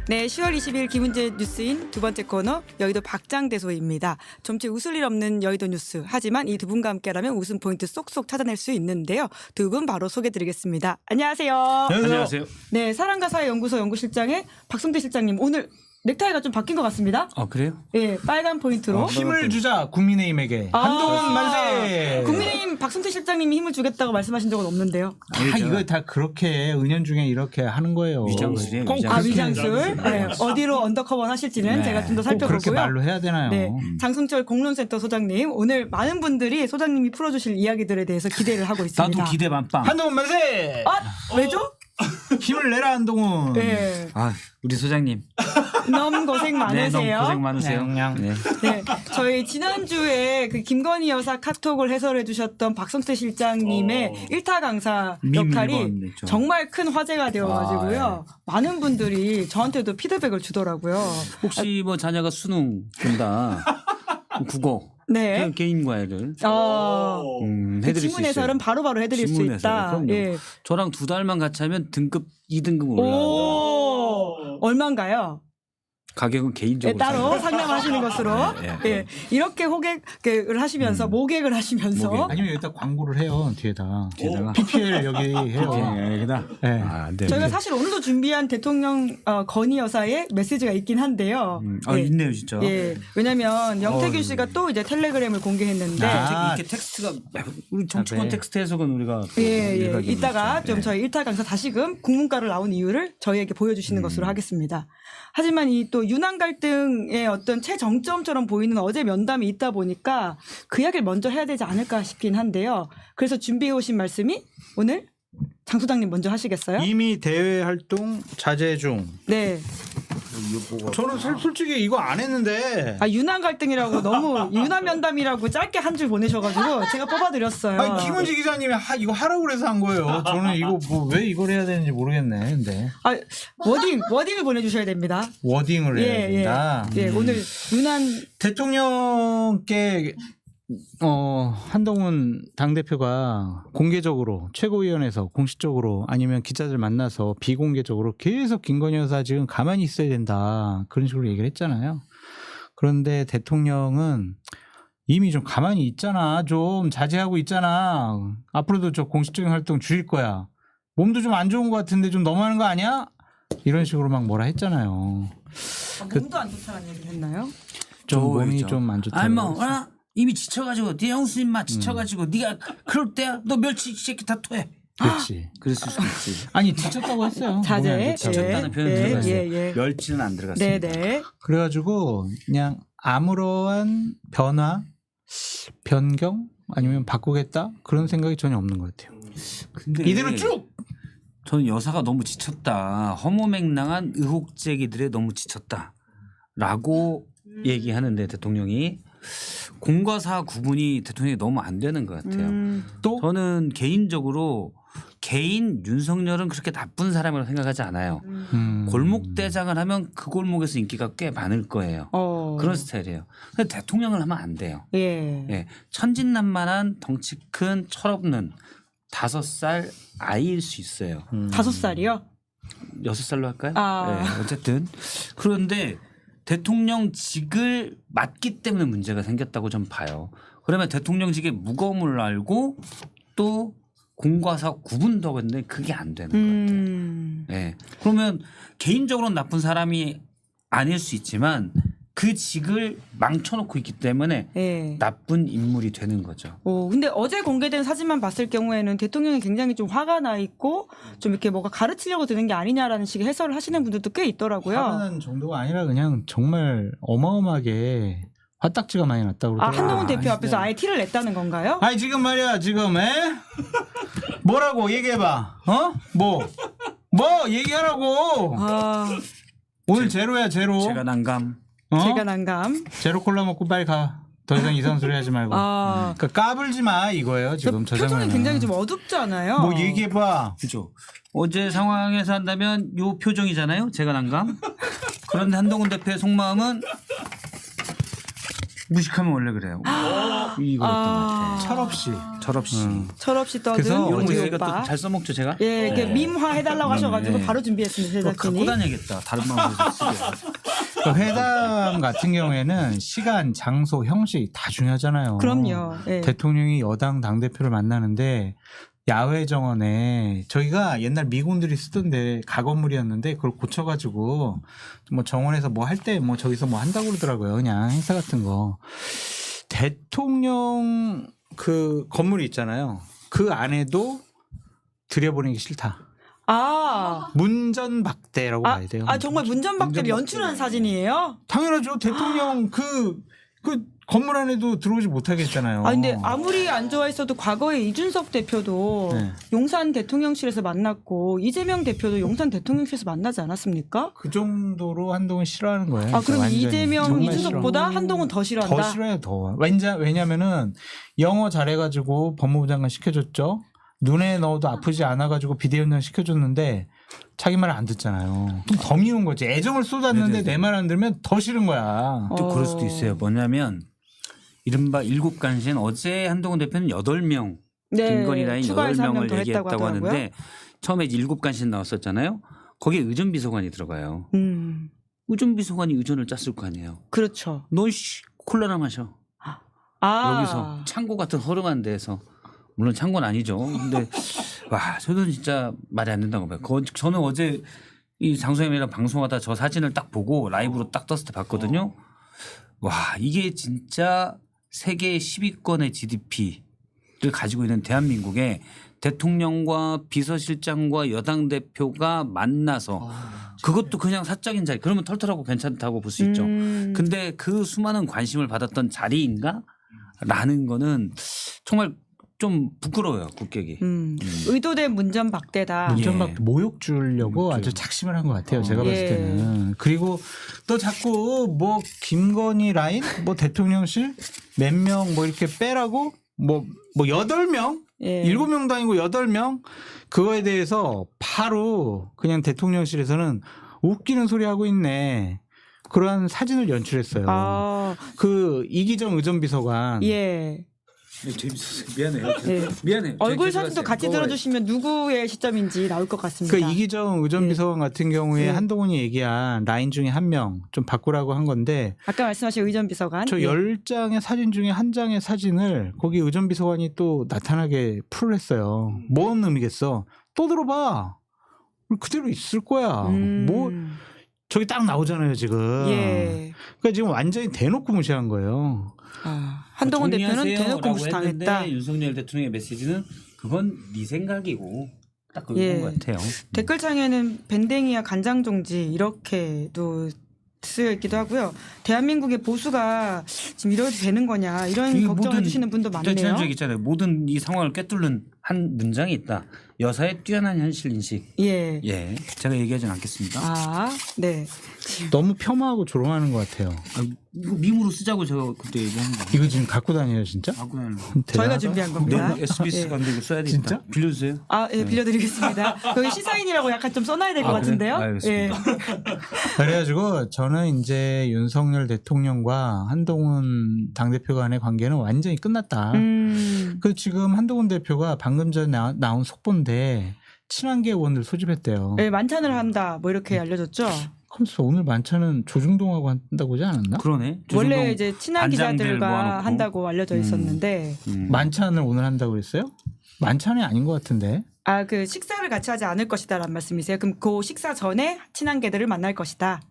네, 10월 20일 김은재 뉴스인 두 번째 코너 여의도 박장대소입니다. 좀치 웃을 일 없는 여의도 뉴스. 하지만 이 두 분과 함께라면 웃음 포인트 쏙쏙 찾아낼 수 있는데요. 두 분 바로 소개드리겠습니다. 안녕하세요. 안녕하세요. 네, 사랑과 사회 연구소 연구실장의 박성대 실장님. 오늘 넥타이가 좀 바뀐 것 같습니다. 그래요? 예, 빨간 포인트로. 힘을 주자 국민의힘에게 한동훈 만세. 국민의힘 박성대 실장님이 힘을 주겠다고 말씀하신 적은 없는데요. 다 이거 다 그렇게 은연중에 이렇게 하는 거예요. 위장술이에요, 꼭 위장술. 그렇게 위장술. 네, 어디로 언더커버 하실지는 네. 제가 좀 더 꼭 그렇게 살펴보고요. 말로 해야 되나요? 네, 장승철 공론센터 소장님, 오늘 많은 분들이 소장님이 풀어주실 이야기들에 대해서 기대를 하고 있습니다. 나도 기대 만빵. 한동훈 만세. 왜죠? 힘을 내라 한동훈. 네, 우리 소장님. 너무 고생 네, 많으세요. 너무 고생 많으세요. 냥. 네. 네, 저희 지난주에 그 김건희 여사 카톡을 해설해 주셨던 박성태 실장님의 일타 강사 밈 역할이 읽어냈죠. 정말 큰 화제가 되어가지고요. 많은 분들이 저한테도 피드백을 주더라고요. 혹시 뭐 자녀가 수능 본다. 국어. 네. 그냥 개인 과외를 그 해드릴 수 지문 있어요. 해설은 바로바로 해드릴 수 지문 있다. 해설, 그럼요. 예. 저랑 2달만 같이 하면 등급 2등급으로 올라가요. 오, 얼마인가요? 가격은 네, 개인적으로 따로 상담하시는 것으로. 예. 예. 이렇게 호객을 하시면서 모객을 하시면서 모객. 아니면 여기다 광고를 해요 뒤에다. 뒤에다가? PPL 여기 해요. 여기다. 네. 안 돼. 저희가 사실 오늘도 준비한 대통령 건희 여사의 메시지가 있긴 한데요. 예. 있네요, 진짜. 예. 왜냐하면 영태균 씨가 또 이제 텔레그램을 공개했는데 이렇게 텍스트가 우리 정치권 네. 텍스트 해석은 우리가 예, 일각이 이따가 있죠. 좀 예. 저희 일타 강사 다시금 국문과를 나온 이유를 저희에게 보여주시는 것으로 하겠습니다. 하지만 이 또 윤한 갈등의 어떤 최정점처럼 보이는 어제 면담이 있다 보니까 그 이야기를 먼저 해야 되지 않을까 싶긴 한데요. 그래서 준비해 오신 말씀이 오늘 장 소장님 먼저 하시겠어요? 이미 대외 활동 자제 중. 네. 저는 솔직히 이거 안 했는데. 윤한 갈등이라고 너무 윤한 면담이라고 짧게 한 줄 보내셔가지고 제가 뽑아드렸어요. 아니 김은지 기자님이 이거 하라고 그래서 한 거예요. 저는 이거 뭐 왜 이걸 해야 되는지 모르겠네. 근데 워딩을 보내주셔야 됩니다. 워딩을 해야 된다. 예, 오늘 윤한 대통령께 한동훈 당대표가 공개적으로 최고위원회에서 공식적으로 아니면 기자들 만나서 비공개적으로 계속 김건희 여사 지금 가만히 있어야 된다. 그런 식으로 얘기를 했잖아요. 그런데 대통령은 이미 좀 가만히 있잖아. 좀 자제하고 있잖아. 앞으로도 저 공식적인 활동 줄일 거야. 몸도 좀 안 좋은 것 같은데 좀 너무하는 거 아니야? 이런 식으로 막 뭐라 했잖아요. 몸도 안 좋다는 얘기를 했나요? 좀 몸이 그렇죠. 좀 안 좋다. 아니 뭐 이미 지쳐가지고 네 형수님만 지쳐가지고 네가 그럴 때야 너 멸치 새끼 다 토해. 그렇지. 그랬을 수 있지. 아니 지쳤다고 했어요. 자제. 몸이 안 좋다고. 지쳤다는 표현 들어갔어요. 멸치는 안 들어갔습니다. 네네. 그래가지고 그냥 아무러한 변화, 변경 아니면 바꾸겠다 그런 생각이 전혀 없는 것 같아요. 근데 이대로 쭉. 저는 여사가 너무 지쳤다. 허무맹랑한 의혹 제기들에 너무 지쳤다라고 얘기하는데 대통령이 공과 사 구분이 대통령이 너무 안 되는 것 같아요. 또 저는 개인적으로 개인 윤석열은 그렇게 나쁜 사람이라고 생각하지 않아요. 골목 대장을 하면 그 골목에서 인기가 꽤 많을 거예요. 그런 스타일이에요. 근데 대통령을 하면 안 돼요. 예. 예. 천진난만한 덩치 큰 철없는 5살 아이일 수 있어요. 5살이요? 6살로 할까요? 아. 네, 어쨌든 그런데 대통령직을 맡기 때문에 문제가 생겼다고 좀 봐요. 그러면 대통령직의 무거움을 알고 또 공과 사 구분도 하고 있는데 그게 안 되는 것 같아요. 네. 그러면 개인적으로는 나쁜 사람이 아닐 수 있지만 그 직을 망쳐놓고 있기 때문에 예. 나쁜 인물이 되는 거죠. 근데 어제 공개된 사진만 봤을 경우에는 대통령이 굉장히 좀 화가 나 있고 좀 이렇게 뭐가 가르치려고 드는 게 아니냐라는 식의 해설을 하시는 분들도 꽤 있더라고요. 화가 난 정도가 아니라 그냥 정말 어마어마하게 화딱지가 많이 났다고 그러더라고요. 한동훈 대표 앞에서 아예 티를 냈다는 건가요? 아니 지금 말이야 지금 뭐라고 얘기해봐. 뭐 얘기하라고. 오늘 제로야 제로. 제가 난감. 제가 난감. 제로 콜라 먹고 빨리 가. 더 이상 이상한 소리 하지 말고. 그러니까 까불지 마 이거예요 지금 저 표정이 장면은. 굉장히 좀 어둡잖아요. 뭐 얘기해봐. 그죠. 어제 상황에서 한다면 요 표정이잖아요. 제가 난감. 그런데 한동훈 대표의 속마음은 무식하면 원래 그래요. 이거였던 것 같아. 철없이. 철없이. 철없이 떠든 그래서 이런 거 우리 저희가 오빠. 또 잘 써먹죠 제가. 예, 이렇게 밈화 해달라고 하셔가지고 네. 바로 준비했습니다. 그거 갖고 제작진이. 다녀야겠다. 다른 방송에서 쓰게. 그 회담 같은 경우에는 시간, 장소, 형식 다 중요하잖아요. 그럼요. 예. 대통령이 여당 당대표를 만나는데 야외 정원에 저희가 옛날 미군들이 쓰던데 가건물이었는데 그걸 고쳐가지고 뭐 정원에서 뭐 할 때 뭐 저기서 뭐 한다고 그러더라고요. 그냥 행사 같은 거. 대통령 그 건물이 있잖아요. 그 안에도 들여보내기 싫다. 문전박대라고 봐야 돼요. 정말 문전박대를 연출한 사진이에요? 당연하죠. 대통령 그 건물 안에도 들어오지 못하게 했잖아요. 근데 아무리 안 좋아했어도 과거에 이준석 대표도 네. 용산 대통령실에서 만났고 이재명 대표도 용산 대통령실에서 만나지 않았습니까? 그 정도로 한동훈 싫어하는 거예요. 그럼 완전히. 이재명, 정말 이준석보다 싫어. 한동훈 더 싫어한다? 더 싫어요, 더. 왜냐면은 영어 잘해가지고 법무부 장관 시켜줬죠. 눈에 넣어도 아프지 않아가지고 비대위원장 시켜줬는데 자기 말 안 듣잖아요. 그럼 더 미운 거지. 애정을 쏟았는데 네네네. 내 말 안 들으면 더 싫은 거야. 또 그럴 수도 있어요. 뭐냐면 이른바 일곱 간신 어제 한동훈 대표는 8명 김건희 라인 추가해서 한 명 8명을 더 얘기했다고 했다고 하더라고요. 하는데 처음에 일곱 간신 나왔었잖아요. 거기에 의전비서관이 들어가요. 의전비서관이 의전을 짰을 거 아니에요. 그렇죠. 너 콜라나 마셔. 여기서 창고 같은 허름한 데에서 물론 창고는 아니죠. 근데 와 저는 진짜 말이 안 된다고 봐요. 저는 어제 이 장소영이랑 방송하다 저 사진을 딱 보고 라이브로 딱 떴을 때 봤거든요. 와 이게 진짜 세계 10위권의 GDP를 가지고 있는 대한민국에 대통령과 비서실장과 여당 대표가 만나서 그것도 그냥 사적인 자리 그러면 털털하고 괜찮다고 볼 수 있죠. 근데 그 수많은 관심을 받았던 자리인가? 라는 거는 정말 좀 부끄러워요 국격이. 의도된 문전박대다. 문전박 예. 모욕 주려고 아주 작심을 한 것 같아요. 제가 봤을 예. 때는. 그리고 또 자꾸 뭐 김건희 라인, 뭐 대통령실 몇 명 뭐 이렇게 빼라고 뭐 8명, 예. 7명도 아니고 8명 그거에 대해서 바로 그냥 대통령실에서는 웃기는 소리 하고 있네. 그러한 사진을 연출했어요. 그 이기정 의전비서관. 예. 재밌었어요. 미안해요. 네. 미안해요. 얼굴 사진도 같이 들어주시면 누구의 시점인지 나올 것 같습니다. 그 이기정 의전비서관 같은 경우에 네. 한동훈이 얘기한 라인 중에 한 명 좀 바꾸라고 한 건데 아까 말씀하신 의전비서관. 저 10장의 사진 중에 한 장의 사진을 거기 의전비서관이 또 나타나게 풀을 했어요. 뭔 의미겠어? 또 들어봐. 그대로 있을 거야. 뭐 저기 딱 나오잖아요 지금. 예. 그러니까 지금 완전히 대놓고 무시한 거예요. 한동훈 대표는 대놓고 무시당했다. 했는데 윤석열 대통령의 메시지는 그건 네 생각이고 딱 그런 예. 것 같아요. 댓글창에는 밴댕이야 간장종지 이렇게도 쓰여 있기도 하고요. 대한민국의 보수가 지금 이래도 되는 거냐 이런 이게 걱정을 모든 해주시는 분도 많네요. 지난주에 있잖아요. 모든 이 상황을 꿰뚫는 한 문장이 있다. 여사의 뛰어난 현실 인식. 예. 예, 제가 얘기하진 않겠습니다. 네. 너무 폄하하고 조롱하는 것 같아요. 이거 밈으로 쓰자고 제가 그때 얘기한 거. 이거 지금 갖고 다녀요 진짜? 갖고 다니는 거. 저희가 대단하다. 준비한 겁니다. 네, SBS 예. 간데 이거 써야 되겠다. 진짜? 빌려주세요. 예, 빌려드리겠습니다. 여기 시사인이라고 약간 좀 써놔야 될 것 아, 그래? 같은데요. 알겠습니다. 그래가지고 저는 이제 윤석열 대통령과 한동훈 당대표 간의 관계는 완전히 끝났다. 그 지금 한동훈 대표가 방금 전에 나온 속보인데 친한계 의원들 소집했대요. 네, 만찬을 한다. 뭐 이렇게 알려졌죠. 그래서 오늘 만찬은 조중동하고 한다고 하지 않았나? 그러네. 원래 조중동 이제 친한 반장들 기자들과 모아놓고. 한다고 알려져 있었는데 만찬을 오늘 한다고 그랬어요? 만찬이 아닌 것 같은데. 그 식사를 같이 하지 않을 것이다라는 말씀이세요. 그럼 그 식사 전에 친한 개들을 만날 것이다.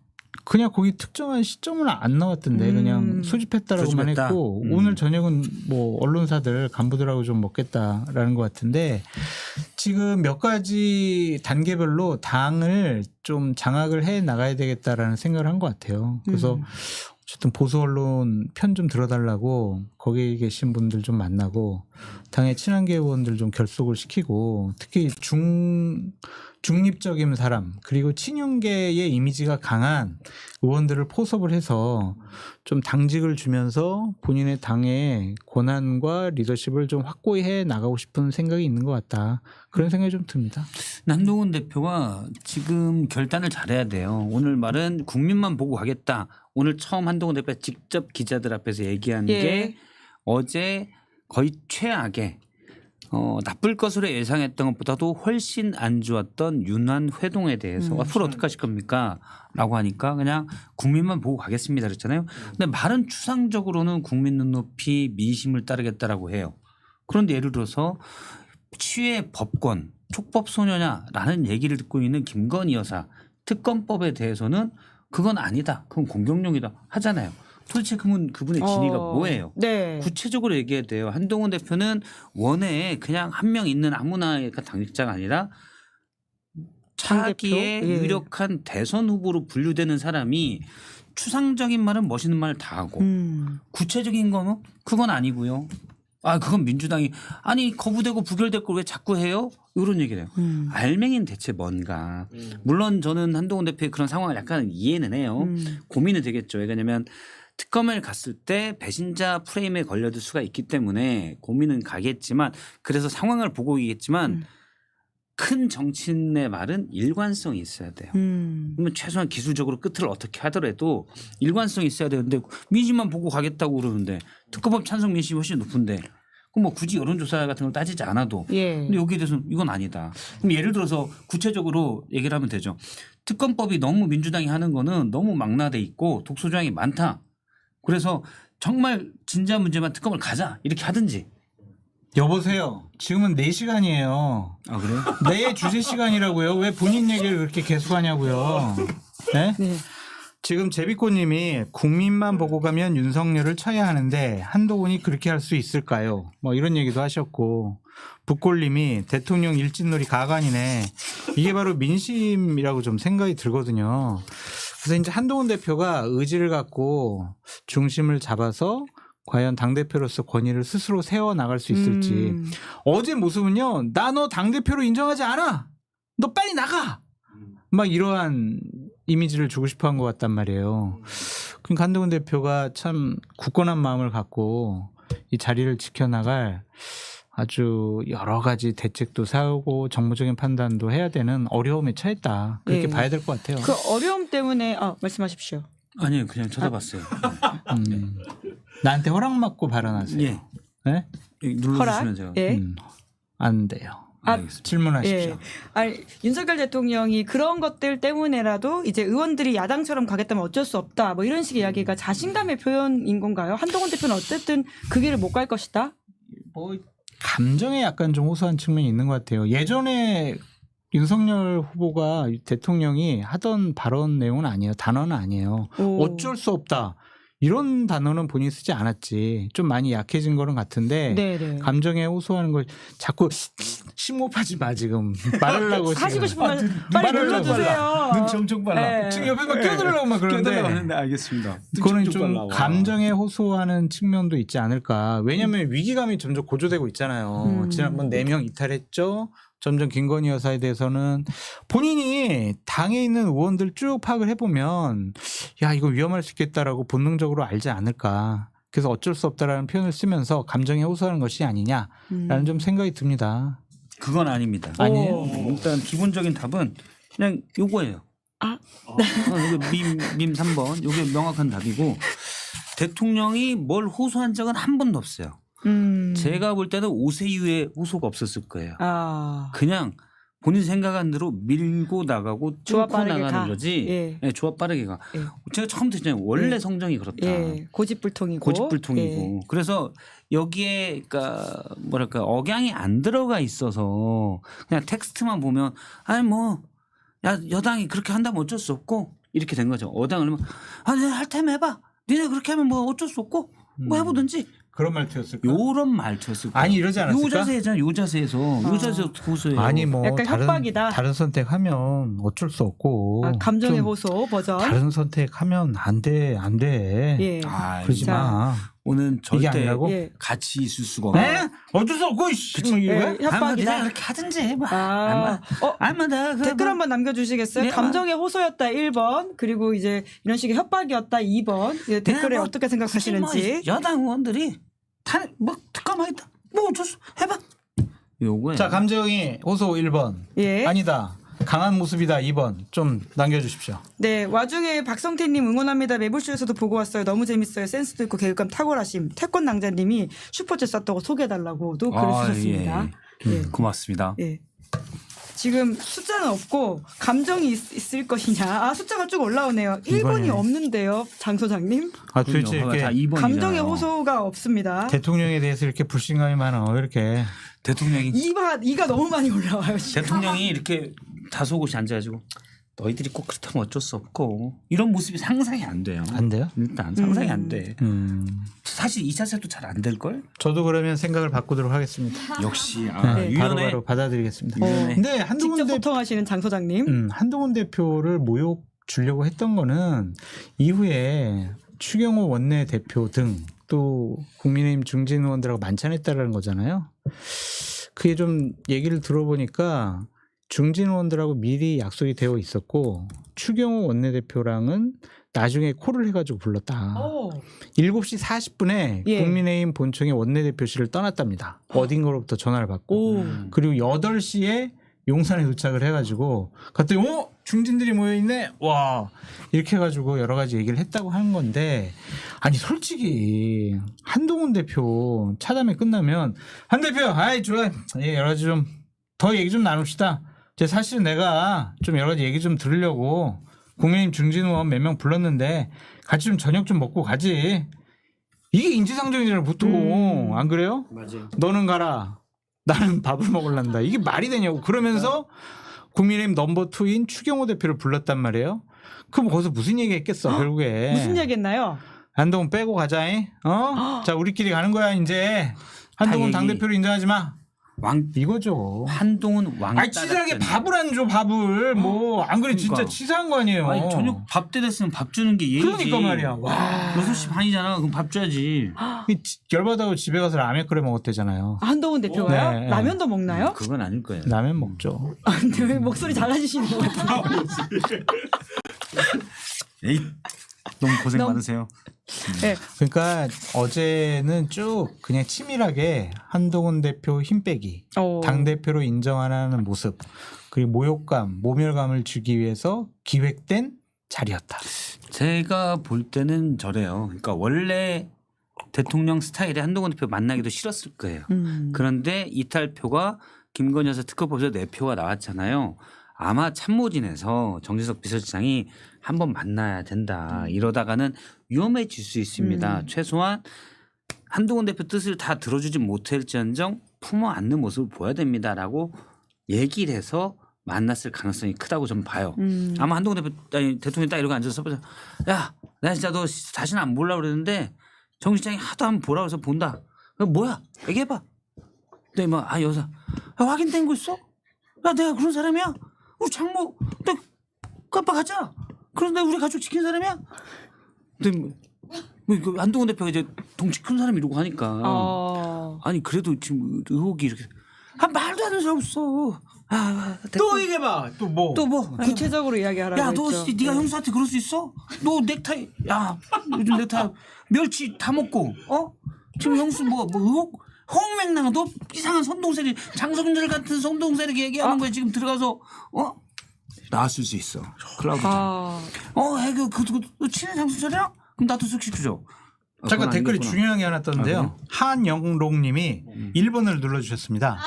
그냥 거기 특정한 시점은 안 나왔던데 그냥 소집했다라고만 소집했다. 했고 오늘 저녁은 뭐 언론사들 간부들하고 좀 먹겠다라는 것 같은데 지금 몇 가지 단계별로 당을 좀 장악을 해 나가야 되겠다라는 생각을 한 것 같아요. 그래서 어쨌든 보수 언론 편 좀 들어달라고 거기에 계신 분들 좀 만나고 당의 친한계 의원들 좀 결속을 시키고 특히 중립적인 사람 그리고 친윤계의 이미지가 강한 의원들을 포섭을 해서 좀 당직을 주면서 본인의 당의 권한과 리더십을 좀 확고히 해 나가고 싶은 생각이 있는 것 같다. 그런 생각이 좀 듭니다. 한동훈 대표가 지금 결단을 잘해야 돼요. 오늘 말은 국민만 보고 가겠다. 오늘 처음 한동훈 대표가 직접 기자들 앞에서 얘기한 예. 게 어제 거의 최악의 나쁠 것으로 예상했던 것보다도 훨씬 안 좋았던 윤환 회동에 대해서 앞으로 어떻게 하실 겁니까? 라고 하니까 그냥 국민만 보고 가겠습니다 그랬잖아요. 근데 말은 추상적으로는 국민 눈높이 민심을 따르겠다라고 해요. 그런데 예를 들어서 취해 법권 촉법 소녀냐라는 얘기를 듣고 있는 김건희 여사 특검법에 대해서는 그건 아니다. 그건 공격용이다 하잖아요. 도대체 그분의 진위가 뭐예요? 네. 구체적으로 얘기해야 돼요. 한동훈 대표는 원외에 그냥 한 명 있는 아무나 당직자가 아니라 차기의 예. 유력한 대선 후보로 분류되는 사람이 추상적인 말은 멋있는 말을 다 하고 구체적인 거는 그건 아니고요. 그건 민주당이 아니 거부되고 부결될 걸 왜 자꾸 해요? 이런 얘기를 해요. 알맹이는 대체 뭔가. 물론 저는 한동훈 대표의 그런 상황을 약간 이해는 해요. 고민이 되겠죠. 왜냐하면 특검을 갔을 때 배신자 프레임에 걸려들 수가 있기 때문에 고민은 가겠지만 그래서 상황을 보고 있겠지만 큰 정치인의 말은 일관성이 있어야 돼요. 그러면 최소한 기술적으로 끝을 어떻게 하더라도 일관성이 있어야 되는데 민심만 보고 가겠다고 그러는데 특검법 찬성 민심이 훨씬 높은데 그럼 뭐 굳이 여론조사 같은 걸 따지지 않아도 근데 여기에 대해서는 이건 아니다. 그럼 예를 들어서 구체적으로 얘기를 하면 되죠. 특검법이 너무 민주당이 하는 거는 너무 망라돼 있고 독소조항이 많다. 그래서 정말 진지한 문제만 특검을 가자 이렇게 하든지. 여보세요. 지금은 4시간이에요. 아 그래요? 내 주제 시간이라고요. 왜 본인 얘기를 그렇게 계속하냐고요. 네? 네. 지금 제비꽃님이 국민만 보고 가면 윤석열을 쳐야 하는데 한동훈이 그렇게 할 수 있을까요? 뭐 이런 얘기도 하셨고 북골님이 대통령 일진놀이 가관이네. 이게 바로 민심이라고 좀 생각이 들거든요. 그래서 이제 한동훈 대표가 의지를 갖고 중심을 잡아서 과연 당대표로서 권위를 스스로 세워나갈 수 있을지. 어제 모습은요. 나 너 당대표로 인정하지 않아. 너 빨리 나가. 막 이러한 이미지를 주고 싶어 한 것 같단 말이에요. 그러니까 한동훈 대표가 참 굳건한 마음을 갖고 이 자리를 지켜나갈 아주 여러 가지 대책도 세우고 정무적인 판단도 해야 되는 어려움에 처했다. 그렇게 봐야 될 것 같아요. 그 어려움 때문에 말씀하십시오. 아니요. 그냥 쳐다봤어요. 나한테 허락 받고 발언하세요. 예. 네? 눌러주시면 제가. 예. 안 돼요. 알겠습니다. 질문하십시오. 윤석열 대통령이 그런 것들 때문에라도 이제 의원들이 야당처럼 가겠다면 어쩔 수 없다. 뭐 이런 식의 이야기가 자신감의 표현인 건가요? 한동훈 대표는 어쨌든 그 길을 못 갈 것이다. 뭐 감정에 약간 좀 호소한 측면이 있는 것 같아요. 예전에 윤석열 후보가 대통령이 하던 발언 내용은 아니에요. 단어는 아니에요. 어쩔 수 없다. 이런 단어는 본인이 쓰지 않았지. 좀 많이 약해진 거는 같은데 네네. 감정에 호소하는 걸 자꾸 심호흡하지 마 지금. 말하려고 하시고 지금. 싶은 말 빨리 눌러주세요. 눈치 엄청 빨라. 네. 지금 옆에 막 끼어들려고 막 그러는데 알겠습니다. 그거는 좀 감정에 호소하는 측면도 있지 않을까. 왜냐하면 위기감이 점점 고조되고 있잖아요. 지난번 4명 이탈했죠. 점점 김건희 여사에 대해서는 본인이 당에 있는 의원들 쭉 파악을 해보면 야 이거 위험할 수 있겠다라고 본능적으로 알지 않을까. 그래서 어쩔 수 없다라는 표현을 쓰면서 감정에 호소하는 것이 아니냐라는 좀 생각이 듭니다. 그건 아닙니다. 아니에요? 일단 기본적인 답은 그냥 요거예요. 이게 밈 3번. 요게 명확한 답이고 대통령이 뭘 호소한 적은 한 번도 없어요. 제가 볼 때는 5세 이후에 호소가 없었을 거예요. 그냥 본인 생각한 대로 밀고 나가고 뚫고 나가는 거지. 예. 네, 조합 빠르게 가. 예. 제가 처음부터 했잖아요. 원래 예. 성정이 그렇다. 예. 고집불통이고. 고집불통이고. 예. 그래서 여기에 그러니까 뭐랄까 억양이 안 들어가 있어서 그냥 텍스트만 보면 아니 뭐 여당이 그렇게 한다면 어쩔 수 없고 이렇게 된 거죠. 어당을 하면 내가 할 테면 해봐. 니네 그렇게 하면 뭐 어쩔 수 없고 뭐 해보든지. 그런 말투였을까? 요런 말투였을 거예요. 아니 이러지 않았을까? 요 자세잖아요. 요 자세에서 호소해요. 아니 뭐 약간 협박이다. 다른 선택하면 어쩔 수 없고 감정의 좀 호소 버전. 다른 선택하면 안 돼. 예. 그러지 마. 오는 절대 아니라고? 예. 같이 있을 수가 없어. 에? 어쩔 수 없고 예, 협박이다. 내가 그렇게 하든지. 뭐. 아, 내가 댓글 한번 남겨주시겠어요? 네, 감정의 호소였다 1번, 그리고 이제 이런 식의 협박이었다 2번. 예, 댓글에 뭐 어떻게 생각하시는지. 뭐 여당 의원들이 뭐 특감하겠다. 뭐 어쩔 수 해봐. 요거에 자, 감정이 호소 1번. 예. 아니다. 강한 모습이다 2번. 좀 남겨주십시오. 네, 와중에 박성태님 응원합니다. 매불쇼에서도 보고 왔어요. 너무 재밌어요. 센스도 있고 개그감 탁월하심. 태권 낭자님이 슈퍼챗 쐈다고 소개해달라고도 글을 쓰셨습니다. 예. 고맙습니다. 예. 지금 숫자는 없고 감정이 있을 것이냐. 아, 숫자가 쭉 올라오네요. 1번이 이번이네. 없는데요. 장 소장님. 아, 도대체 다 이렇게 2번이잖아요. 감정의 호소가 없습니다. 대통령에 대해서 이렇게 불신감이 많아. 왜 이렇게. 대통령이 2가 너무 많이 올라와요. 지금. 대통령이 이렇게 다소곳이 앉아가지고 너희들이 꼭 그렇다면 어쩔 수 없고 이런 모습이 상상이 안 돼요. 안 돼요? 일단 상상이 안 돼. 사실 2차 세도 잘 안 될 걸. 저도 그러면 생각을 바꾸도록 하겠습니다. 역시 네, 유연해. 바로 받아들이겠습니다. 유연해. 근데 직접 한동훈 소통하시는 장 소장님. 한동훈 대표를 모욕 주려고 했던 거는 이후에 추경호 원내대표 등 또 국민의힘 중진 의원들하고 만찬했다라는 거잖아요. 그게 좀 얘기를 들어보니까 중진 의원들하고 미리 약속이 되어 있었고 추경호 원내대표랑은 나중에 콜을 해가지고 불렀다. 7시 40분에 예. 국민의힘 본청의 원내대표실을 떠났답니다. 어딘가로부터 전화를 받고. 오. 그리고 8시에 용산에 도착을 해가지고 갔더니 중진들이 모여있네. 와 이렇게 해가지고 여러 가지 얘기를 했다고 하는 건데 아니 솔직히 한동훈 대표 차담회 끝나면 한 대표 아이 좋아 예, 여러 가지 좀 더 얘기 좀 나눕시다. 사실은 내가 좀 여러 가지 얘기 좀 들으려고 국민의힘 중진 의원 몇 명 불렀는데 같이 좀 저녁 좀 먹고 가지. 이게 인지상정이잖아요 보통. 안 그래요? 맞아요. 너는 가라. 나는 밥을 먹을란다. 이게 말이 되냐고. 그러면서 국민의힘 넘버 2인 추경호 대표를 불렀단 말이에요. 그럼 거기서 무슨 얘기 했겠어 결국에. 무슨 얘기했나요? 한동훈 빼고 가자잉. 자 우리끼리 가는 거야 이제. 한동훈 다 얘기. 당대표를 인정하지 마. 이거죠. 한동훈 왕. 아니 치사하게 밥을 안 줘 밥을. 뭐 안 그래 진짜 그러니까. 치사한 거 아니에요. 아니 저녁 밥 때 됐으면 밥 주는 게 예의지. 그러니까 말이야. 와. 6시 반이잖아. 그럼 밥 줘야지. 열받아고 집에 가서 라면 끓여 먹었대잖아요. 한동훈 대표가요? 네. 라면도 먹나요? 그건 아닐 거예요. 라면 먹죠. 아, 근데 왜 목소리 잘라주시는 것 같아요? 에이 너무 고생 너무- 많으세요. 네. 그러니까 어제는 쭉 그냥 치밀하게 한동훈 대표 힘 빼기, 당 대표로 인정 안 하는 모습, 그리고 모욕감, 모멸감을 주기 위해서 기획된 자리였다. 제가 볼 때는 저래요. 그러니까 원래 대통령 스타일의 한동훈 대표 만나기도 싫었을 거예요. 그런데 이탈표가 김건희 여사 특검법에서 4표가 나왔잖아요. 아마 참모진에서 정진석 비서실장이 한번 만나야 된다. 이러다가는 위험해질 수 있습니다. 최소한 한동훈 대표 뜻을 다 들어주지 못할지언정 품어 안는 모습을 보여야 됩니다라고 얘기를 해서 만났을 가능성이 크다고 저는 봐요. 아마 한동훈 대표, 아니, 대통령이 딱 이러고 앉아서 야, 나 진짜 너 다시는 안 보려고 그랬는데 정 실장이 하도 한번 보라고 해서 본다. 뭐야? 얘기해봐. 근데 뭐, 여사, 확인된 거 있어? 야, 내가 그런 사람이야? 우리 장모, 너 깜빡하자. 그런데 우리 가족 지킨 사람이야? 근데 뭐 한동훈 대표가 이제 덩치 큰 사람 이러고 하니까. 아니, 그래도 지금 의혹이 이렇게. 말도 안 되는 사람 없어. 또 얘기해봐. 또 뭐? 또 뭐? 구체적으로 이야기하라고 야, 너 했죠. 네가 형수한테 그럴 수 있어? 너 넥타이, 야, 요즘 넥타이 멸치 다 먹고, 지금 형수 뭐 의혹? 홍맹랑 너 이상한 선동세리 장성철 같은 선동세리 얘기하는 거에 지금 들어가서 나왔을 수 있어. 클라우드. 너 친한 장성철이야? 그럼 나도 쑥시켜줘. 잠깐 댓글이 중요한 게 하나 떴는데요. 한영롱님이 1번을 눌러주셨습니다.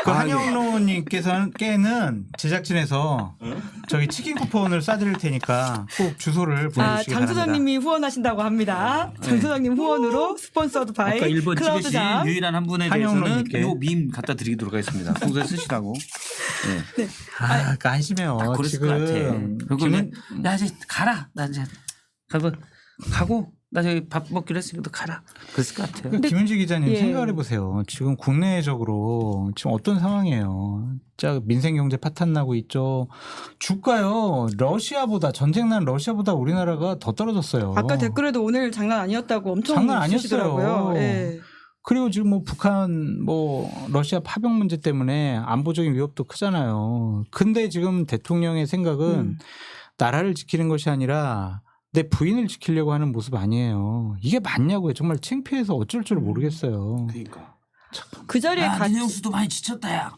그 한영롱님께서는 제작진에서 저희 치킨 쿠폰을 쏴드릴 테니까 꼭 주소를 보내주시기 바랍니다. 장 소장님이 후원하신다고 합니다. 장 소장님 후원으로 스폰서드 바이 아까 1번 클라우드 찍으신 잠. 유일한 한 분에 대해서는 한영롱님께. 요 밈 갖다 드리도록 하겠습니다. 평소에 쓰시라고. 네. 그러니까 한심해요. 그랬을 것 같아. 그리고는 야 이제 가라. 나 이제 가고 나 저기 밥 먹기로 했으니까 너 가라. 그랬을 것 같아요. 그러니까 김윤지 기자님 예. 생각을 해보세요. 지금 국내적으로 지금 어떤 상황이에요. 진짜 민생 경제 파탄 나고 있죠. 주가요. 러시아보다 전쟁 난 러시아보다 우리나라가 더 떨어졌어요. 아까 댓글에도 오늘 장난 아니었다고 엄청 장난 아니었어요. 쓰시더라고요. 예. 그리고 지금 뭐 북한 뭐 러시아 파병 문제 때문에 안보적인 위협도 크잖아요. 근데 지금 대통령의 생각은 나라를 지키는 것이 아니라 내 부인을 지키려고 하는 모습 아니에요. 이게 맞냐고요. 정말 창피해서 어쩔 줄 모르겠어요. 그러니까. 그 자리에 같이 민영수도 많이 지쳤다 야.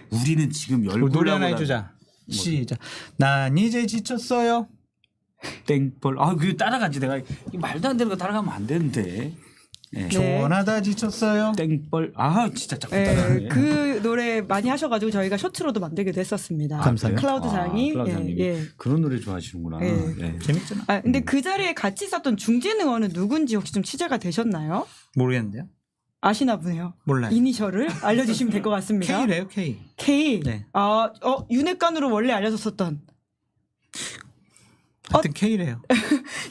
우리는 지금 우리 노래 하나 열불나고 해주자. 시작. 난 이제 지쳤어요. 땡벌. 그 따라가지 내가 이 말도 안 되는 거 따라가면 안 되는데. 네. 조원하다 지쳤어요. 땡벌. 진짜 자꾸 예, 따라가네. 그 노래 많이 하셔가지고 저희가 쇼트로도 만들기도 했었습니다. 감사합니다. 클라우드장이. 클라우드장님이 예. 그런 노래 좋아하시는구나. 예. 네. 재밌잖아. 근데 그 자리에 같이 있었던 중진 의원은 누군지 혹시 좀 취재가 되셨나요? 모르겠는데요. 아시나 보네요. 몰라요. 이니셜을 알려주시면 될 것 같습니다. K래요 K. K. 네. 윤핵관으로 원래 알려졌었던. 하여튼 K래요.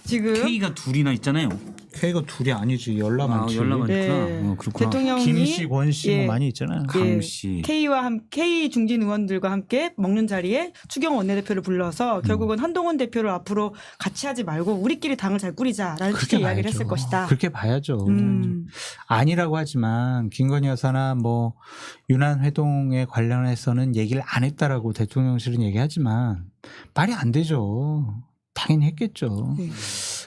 지금 K가 둘이나 있잖아요. K가 둘이 아니지. 연락 많지. 연락 많구나. 네. 그렇구나. 대통령이 김씨, 권씨 뭐 예. 많이 있잖아요. 강씨. K 중진 의원들과 함께 먹는 자리에 추경호 원내대표를 불러서 결국은 한동훈 대표를 앞으로 같이 하지 말고 우리끼리 당을 잘 꾸리자라는 식의 이야기를 했을 것이다. 그렇게 봐야죠. 음. 아니라고 하지만 김건희 여사나 뭐 유난 회동에 관련해서는 얘기를 안 했다라고 대통령실은 얘기하지만 말이 안 되죠. 당연히 했겠죠. 네.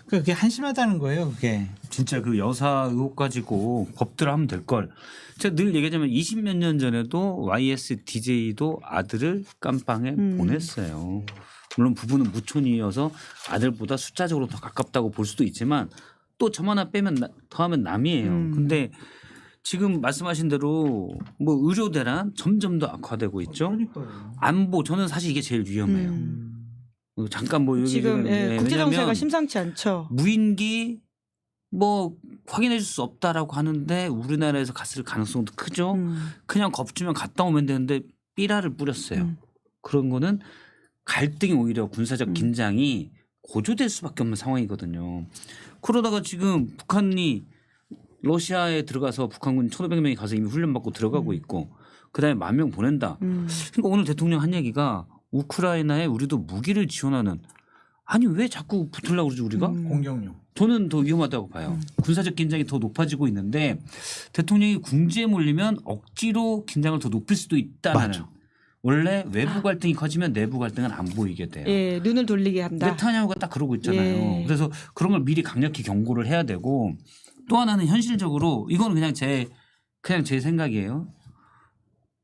그게 한심하다는 거예요. 그게. 진짜 그 여사 의혹 가지고 법대로 하면 될 걸. 제가 늘 얘기하자면 20몇 년 전에도 YS DJ도 아들을 깜빵에 보냈어요. 물론 부부는 무촌이어서 아들보다 숫자적으로 더 가깝다고 볼 수도 있지만 또 점 하나 빼면 더하면 남이에요. 근데 지금 말씀하신 대로 뭐 의료 대란 점점 더 악화되고 있죠. 안보 저는 사실 이게 제일 위험해요. 잠깐 뭐 여기 지금 국제 정세가 왜냐면 심상치 않죠. 무인기 뭐 확인해 줄 수 없다라고 하는데 우리나라에서 갔을 가능성도 크죠. 그냥 겁주면 갔다 오면 되는데 삐라를 뿌렸어요. 그런 거는 갈등이 오히려 군사적 긴장이 고조될 수밖에 없는 상황이거든요. 그러다가 지금 북한이 러시아에 들어가서 북한군 1,500명이 가서 이미 훈련받고 들어가고 있고 그다음에 10,000명 보낸다. 그러니까 오늘 대통령 한 얘기가 우크라이나에 우리도 무기를 지원하는 아니 왜 자꾸 붙으려고 그러지 우리가? 공격용. 저는 더 위험하다고 봐요. 군사적 긴장이 더 높아지고 있는데 대통령이 궁지에 몰리면 억지로 긴장을 더 높일 수도 있다는 맞아. 원래 외부 갈등이 커지면 내부 갈등은 안 보이게 돼요. 예, 눈을 돌리게 한다. 네타냐후가 딱 그러고 있잖아요. 예. 그래서 그런 걸 미리 강력히 경고를 해야 되고 또 하나는 현실적으로 이거는 그냥 제 생각이에요.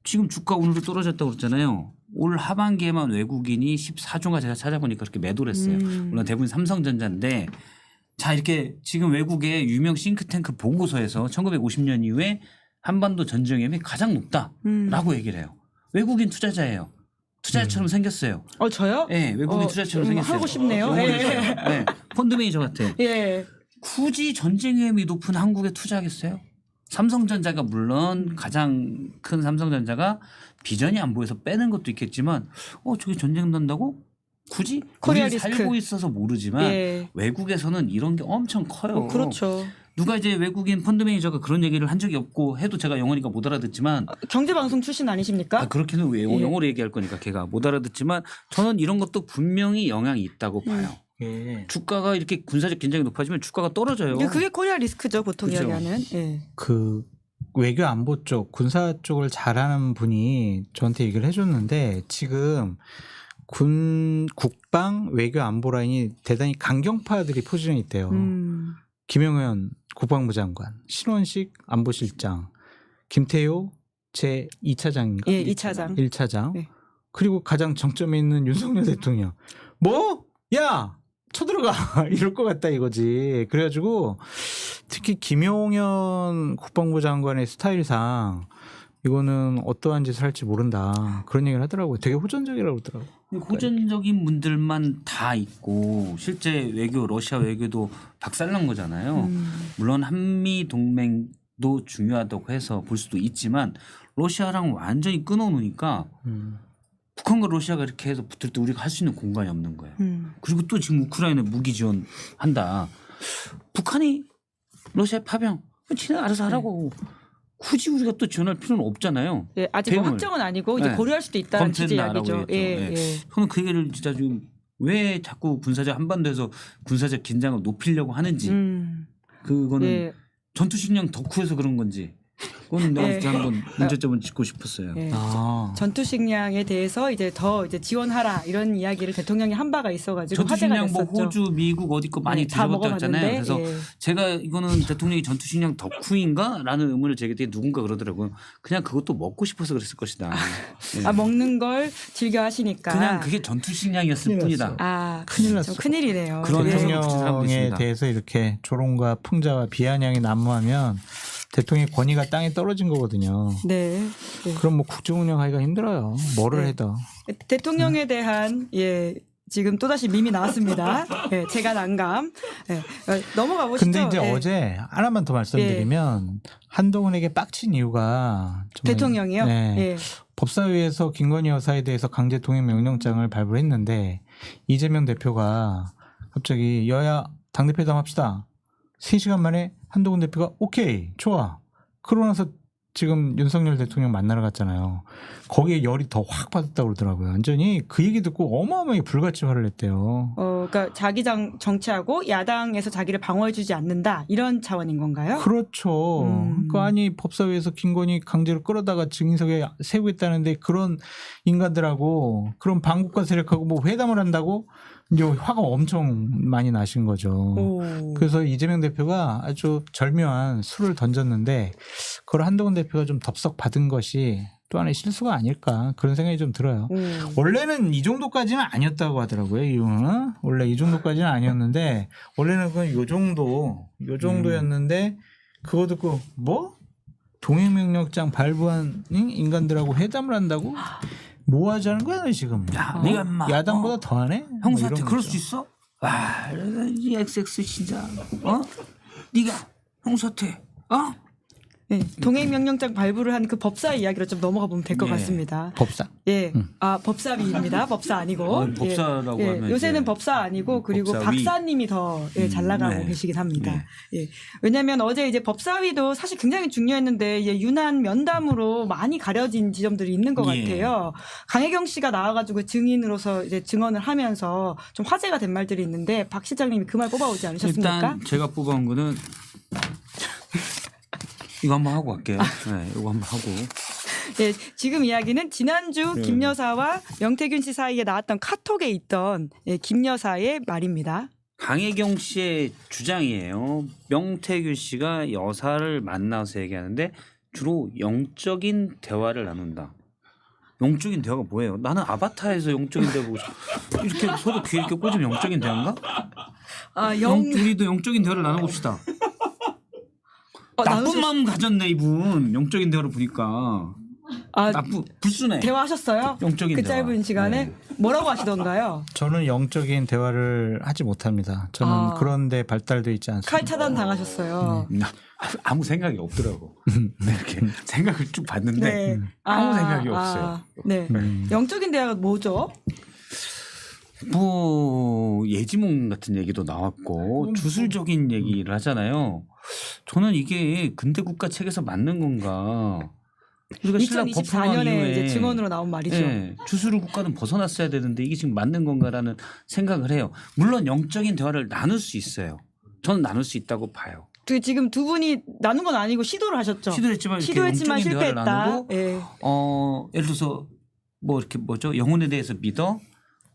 지금 주가 오늘도 떨어졌다고 그랬잖아요. 올 하반기에만 외국인이 14조가 제가 찾아보니까 그렇게 매도를 했어요. 물론 대부분 삼성전자인데 자 이렇게 지금 외국의 유명 싱크탱크 보고서에서 1950년 이후에 한반도 전쟁 위험이 가장 높다라고 얘기를 해요. 외국인 투자자예요. 투자자처럼 생겼어요. 저요? 네, 외국인 투자자처럼 생겼어요. 하고 싶네요. 영어에서. 예. 네, 펀드 매니저 같아. 예. 굳이 전쟁 위험이 높은 한국에 투자하겠어요? 삼성전자가 물론 가장 큰 삼성전자가 비전이 안 보여서 빼는 것도 있겠지만 저기 전쟁 난다고? 굳이? 코리아 우리 리스크. 살고 있어서 모르지만 예. 외국에서는 이런 게 엄청 커요. 그렇죠. 누가 이제 외국인 펀드 매니저가 그런 얘기를 한 적이 없고 해도 제가 영어니까 못 알아듣지만 경제방송 출신 아니십니까? 그렇게는 왜 예. 영어로 얘기할 거니까 걔가 못 알아듣지만 저는 이런 것도 분명히 영향이 있다고 봐요. 예. 주가가 이렇게 군사적 긴장이 높아지면 주가가 떨어져요. 그게 코리아 리스크죠, 보통 그렇죠. 이야기하는. 예. 그 외교 안보 쪽 군사 쪽을 잘하는 분이 저한테 얘기를 해줬는데 지금 국방 외교 안보 라인이 대단히 강경파들이 포진해 있대요. 김영현 국방부 장관, 신원식 안보실장, 김태효 제 2차장인가? 예, 2차장. 1차장. 네. 그리고 가장 정점에 있는 윤석열 대통령. 뭐? 야! 쳐들어가! 이럴 것 같다 이거지. 그래가지고 특히 김용현 국방부 장관의 스타일상 이거는 어떠한 짓을 할지 모른다. 그런 얘기를 하더라고요. 되게 호전적이라고 그러더라고요. 호전적인 분들만 다 있고 실제 외교 러시아 외교도 박살난 거잖아요. 물론 한미 동맹도 중요하다고 해서 볼 수도 있지만 러시아랑 완전히 끊어놓으니까 북한과 러시아가 이렇게 해서 붙을 때 우리가 할 수 있는 공간이 없는 거예요. 그리고 또 지금 우크라이나 무기 지원한다. 북한이 러시아 파병 지네 알아서 하라고 굳이 우리가 또 지원할 필요는 없잖아요. 예, 아직 뭐 대응을. 확정은 아니고 이제 네. 고려할 수도 있다는 취지 검토했나라고 이야기죠. 얘기했죠. 예, 예. 예. 저는 그 얘기를 진짜 지금 왜 자꾸 군사적 한반도에서 군사적 긴장을 높이려고 하는지 그거는 예. 전투식량 덕후에서 그런 건지 그건 내가 예. 진짜 한번 문제점을 짚고 싶었어요. 예. 아. 전투식량에 대해서 이제 더 이제 지원하라 이런 이야기를 대통령이 한 바가 있어가지고 화제가 전투식량 뭐 됐었죠. 호주, 미국 어디 거 많이 네, 다 뒤져봤다고 했잖아요. 먹어봤는데, 그래서 예. 제가 이거는 대통령이 전투식량 덕후인가라는 의문을 제기했더니 누군가 그러더라고요. 그냥 그것도 먹고 싶어서 그랬을 것이다. 예. 아 먹는 걸 즐겨 하시니까. 그냥 그게 전투식량이었을 큰일 뿐이다. 났어. 아 큰일 좀 났어. 큰일이네요. 그런 예. 해석을 붙인 사람도 대통령에 있습니다. 대해서 이렇게 조롱과 풍자와 비아냥이 난무하면 대통령의 권위가 땅에 떨어진 거거든요. 네. 네. 그럼 뭐 국정 운영하기가 힘들어요. 뭐를 네. 해도. 대통령에 대한 예 지금 또다시 밈이 나왔습니다. 예, 제가 난감. 예, 넘어가 보시죠. 근데 이제 예. 어제 하나만 더 말씀드리면 한동훈에게 빡친 이유가 정말- 대통령이요. 네. 예. 법사위에서 김건희 여사에 대해서 강제 동행 명령장을 발부했는데 이재명 대표가 갑자기 여야 당대표담 합시다. 3시간 만에 한동훈 대표가 오케이 좋아. 그러고 나서 지금 윤석열 대통령 만나러 갔잖아요. 거기에 열이 더 확 받았다고 그러더라고요. 완전히 그 얘기 듣고 어마어마하게 불같이 화를 냈대요. 그러니까 자기 정치하고 야당에서 자기를 방어해주지 않는다 이런 차원인 건가요? 그렇죠. 그 아니 법사위에서 김건희 강제로 끌어다가 증인석에 세우겠다는데 그런 인간들하고 그런 반국가 세력하고 뭐 회담을 한다고 이제 화가 엄청 많이 나신 거죠. 오. 그래서 이재명 대표가 아주 절묘한 수를 던졌는데 그걸 한동훈 대표가 좀 덥석 받은 것이 또 하나의 실수가 아닐까 그런 생각이 좀 들어요. 원래는 이 정도까지는 아니었다고 하더라고요. 이유는 원래 이 정도까지는 아니었는데 원래는 그건 요 정도였는데 그거 듣고 뭐 동행명령장 발부한 인간들하고 회담을 한다고 뭐 하자는 거야 너 지금? 야, 네가 인마 야당보다 더하네? 뭐 형사한테 이런 그럴 거죠. 수 있어? 와, 이 XX 진짜 네가 형사한테 네, 동행명령장 발부를 한 그 법사 이야기로 좀 넘어가 보면 될 것 예. 같습니다. 법사. 예, 법사위입니다. 법사 아니고. 법사라고 예, 하면 요새는 이제 법사 아니고 그리고 법사위. 박사님이 더 잘 나가고 네. 계시긴 합니다. 예, 왜냐하면 어제 이제 법사위도 사실 굉장히 중요했는데 이제 유난 면담으로 많이 가려진 지점들이 있는 것 예. 같아요. 강혜경 씨가 나와가지고 증인으로서 이제 증언을 하면서 좀 화제가 된 말들이 있는데 박 실장님이 그 말 뽑아오지 않으셨습니까? 일단 제가 뽑아온 거는 이거 한번 하고 갈게요. 네, 이거 한번 하고. 예, 지금 이야기는 지난주 네. 김 여사와 명태균 씨 사이에 나왔던 카톡에 있던 김 여사의 말입니다. 강혜경 씨의 주장이에요. 명태균 씨가 여사를 만나서 얘기하는데 주로 영적인 대화를 나눈다. 영적인 대화가 뭐예요? 나는 아바타에서 영적인 대화 보고 싶어. 이렇게 서로 귀에 이렇게 꽂으면 영적인 대화인가? 우리도 영적인 대화를 나눠봅시다. 나쁜 마음 가졌네 이분. 영적인 대화를 보니까 불순해. 대화하셨어요? 영적인 그 대화. 짧은 시간에 네. 뭐라고 하시던가요? 저는 영적인 대화를 하지 못합니다. 저는 그런데 발달돼 있지 않습니다. 칼 차단 당하셨어요. 아무 생각이 없더라고. 이렇게 생각을 쭉 봤는데 네. 아무 생각이 없어요. 네. 영적인 대화가 뭐죠? 뭐 예지몽 같은 얘기도 나왔고 주술적인 얘기를 하잖아요. 저는 이게 근대 국가 책에서 맞는 건가? 우리가 신라 법화왕 2024년에 이후에 이제 증언으로 나온 말이죠. 네, 주술을 국가는 벗어났어야 되는데 이게 지금 맞는 건가라는 생각을 해요. 물론 영적인 대화를 나눌 수 있어요. 저는 나눌 수 있다고 봐요. 지금 두 분이 나눈 건 아니고 시도를 하셨죠. 시도했지만 이렇게 영적인 대화를 나누고 예. 예를 들어서 뭐 이렇게 뭐죠? 영혼에 대해서 믿어?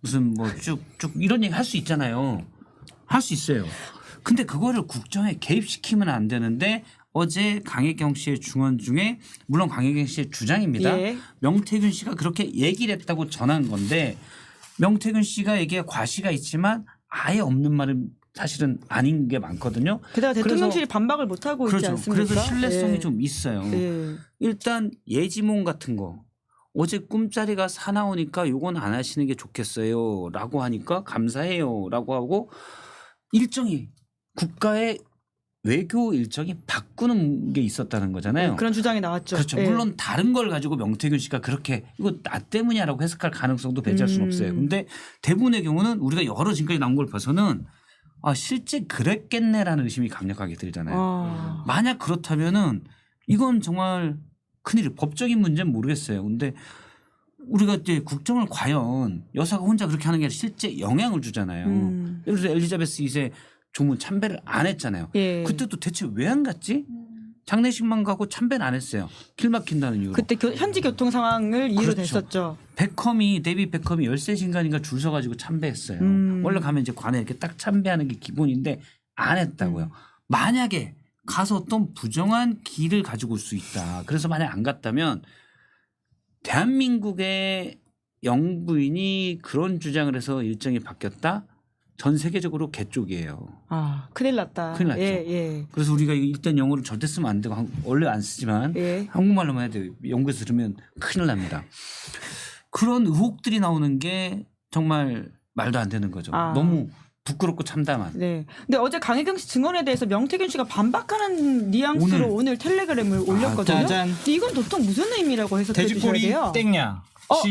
무슨 뭐 쭉 이런 얘기 할 수 있잖아요. 할 수 있어요. 근데 그거를 국정에 개입시키면 안 되는데 어제 강혜경 씨의 증언 중에 물론 강혜경 씨의 주장입니다. 예. 명태균 씨가 그렇게 얘기를 했다고 전한 건데 명태균 씨가 얘기에 과시가 있지만 아예 없는 말은 사실은 아닌 게 많거든요. 게다가 대통령실이 반박을 못 하고 있지 그렇죠. 않습니까? 그래서 신뢰성이 예. 좀 있어요. 예. 일단 예지몽 같은 거 어제 꿈자리가 사나우니까 요건 안 하시는 게 좋겠어요 라고 하니까 감사해요 라고 하고 일정이 국가의 외교 일정이 바꾸는 게 있었다는 거잖아요. 그런 주장이 나왔죠. 그렇죠. 예. 물론 다른 걸 가지고 명태균 씨가 그렇게 이거 나 때문이야라고 해석할 가능성도 배제할 수는 없어요. 근데 대부분의 경우는 우리가 여러 지금까지 나온 걸 봐서는 실제 그랬겠네라는 의심이 강력하게 들잖아요. 아. 만약 그렇다면은 이건 정말 큰일. 법적인 문제는 모르겠어요. 근데 우리가 이제 국정을 과연 여사가 혼자 그렇게 하는 게 아니라 실제 영향을 주잖아요. 예를 들어서 엘리자베스 2세 조문 참배를 안 했잖아요. 예. 그때도 대체 왜 안 갔지? 장례식만 가고 참배는 안 했어요. 길 막힌다는 이유로. 그때 현지 교통 상황을 이유로 그렇죠. 됐었죠. 데이비 베컴이 13시간인가 줄 서가지고 참배했어요. 원래 가면 이제 관에 이렇게 딱 참배하는 게 기본인데 안 했다고요. 만약에 가서 어떤 부정한 길을 가지고 올 수 있다. 그래서 만약 안 갔다면 대한민국의 영부인이 그런 주장을 해서 일정이 바뀌었다? 전 세계적으로 개쪽이에요. 아, 큰일 났다. 큰일 났죠. 예. 그래서 우리가 일단 영어를 절대 쓰면 안 되고 원래 안 쓰지만 예. 한국말로만 해야 돼요. 영국에서 들으면 큰일 납니다. 그런 의혹들이 나오는 게 정말 말도 안 되는 거죠. 아. 너무 부끄럽고 참담한. 네. 근데 어제 강혜경 씨 증언에 대해서 명태균 씨가 반박하는 뉘앙스로 오늘 텔레그램을 올렸거든요. 짜잔. 근데 이건 도통 무슨 의미라고 해석해 주셔야 돼지꼬리 돼요. 땡냐.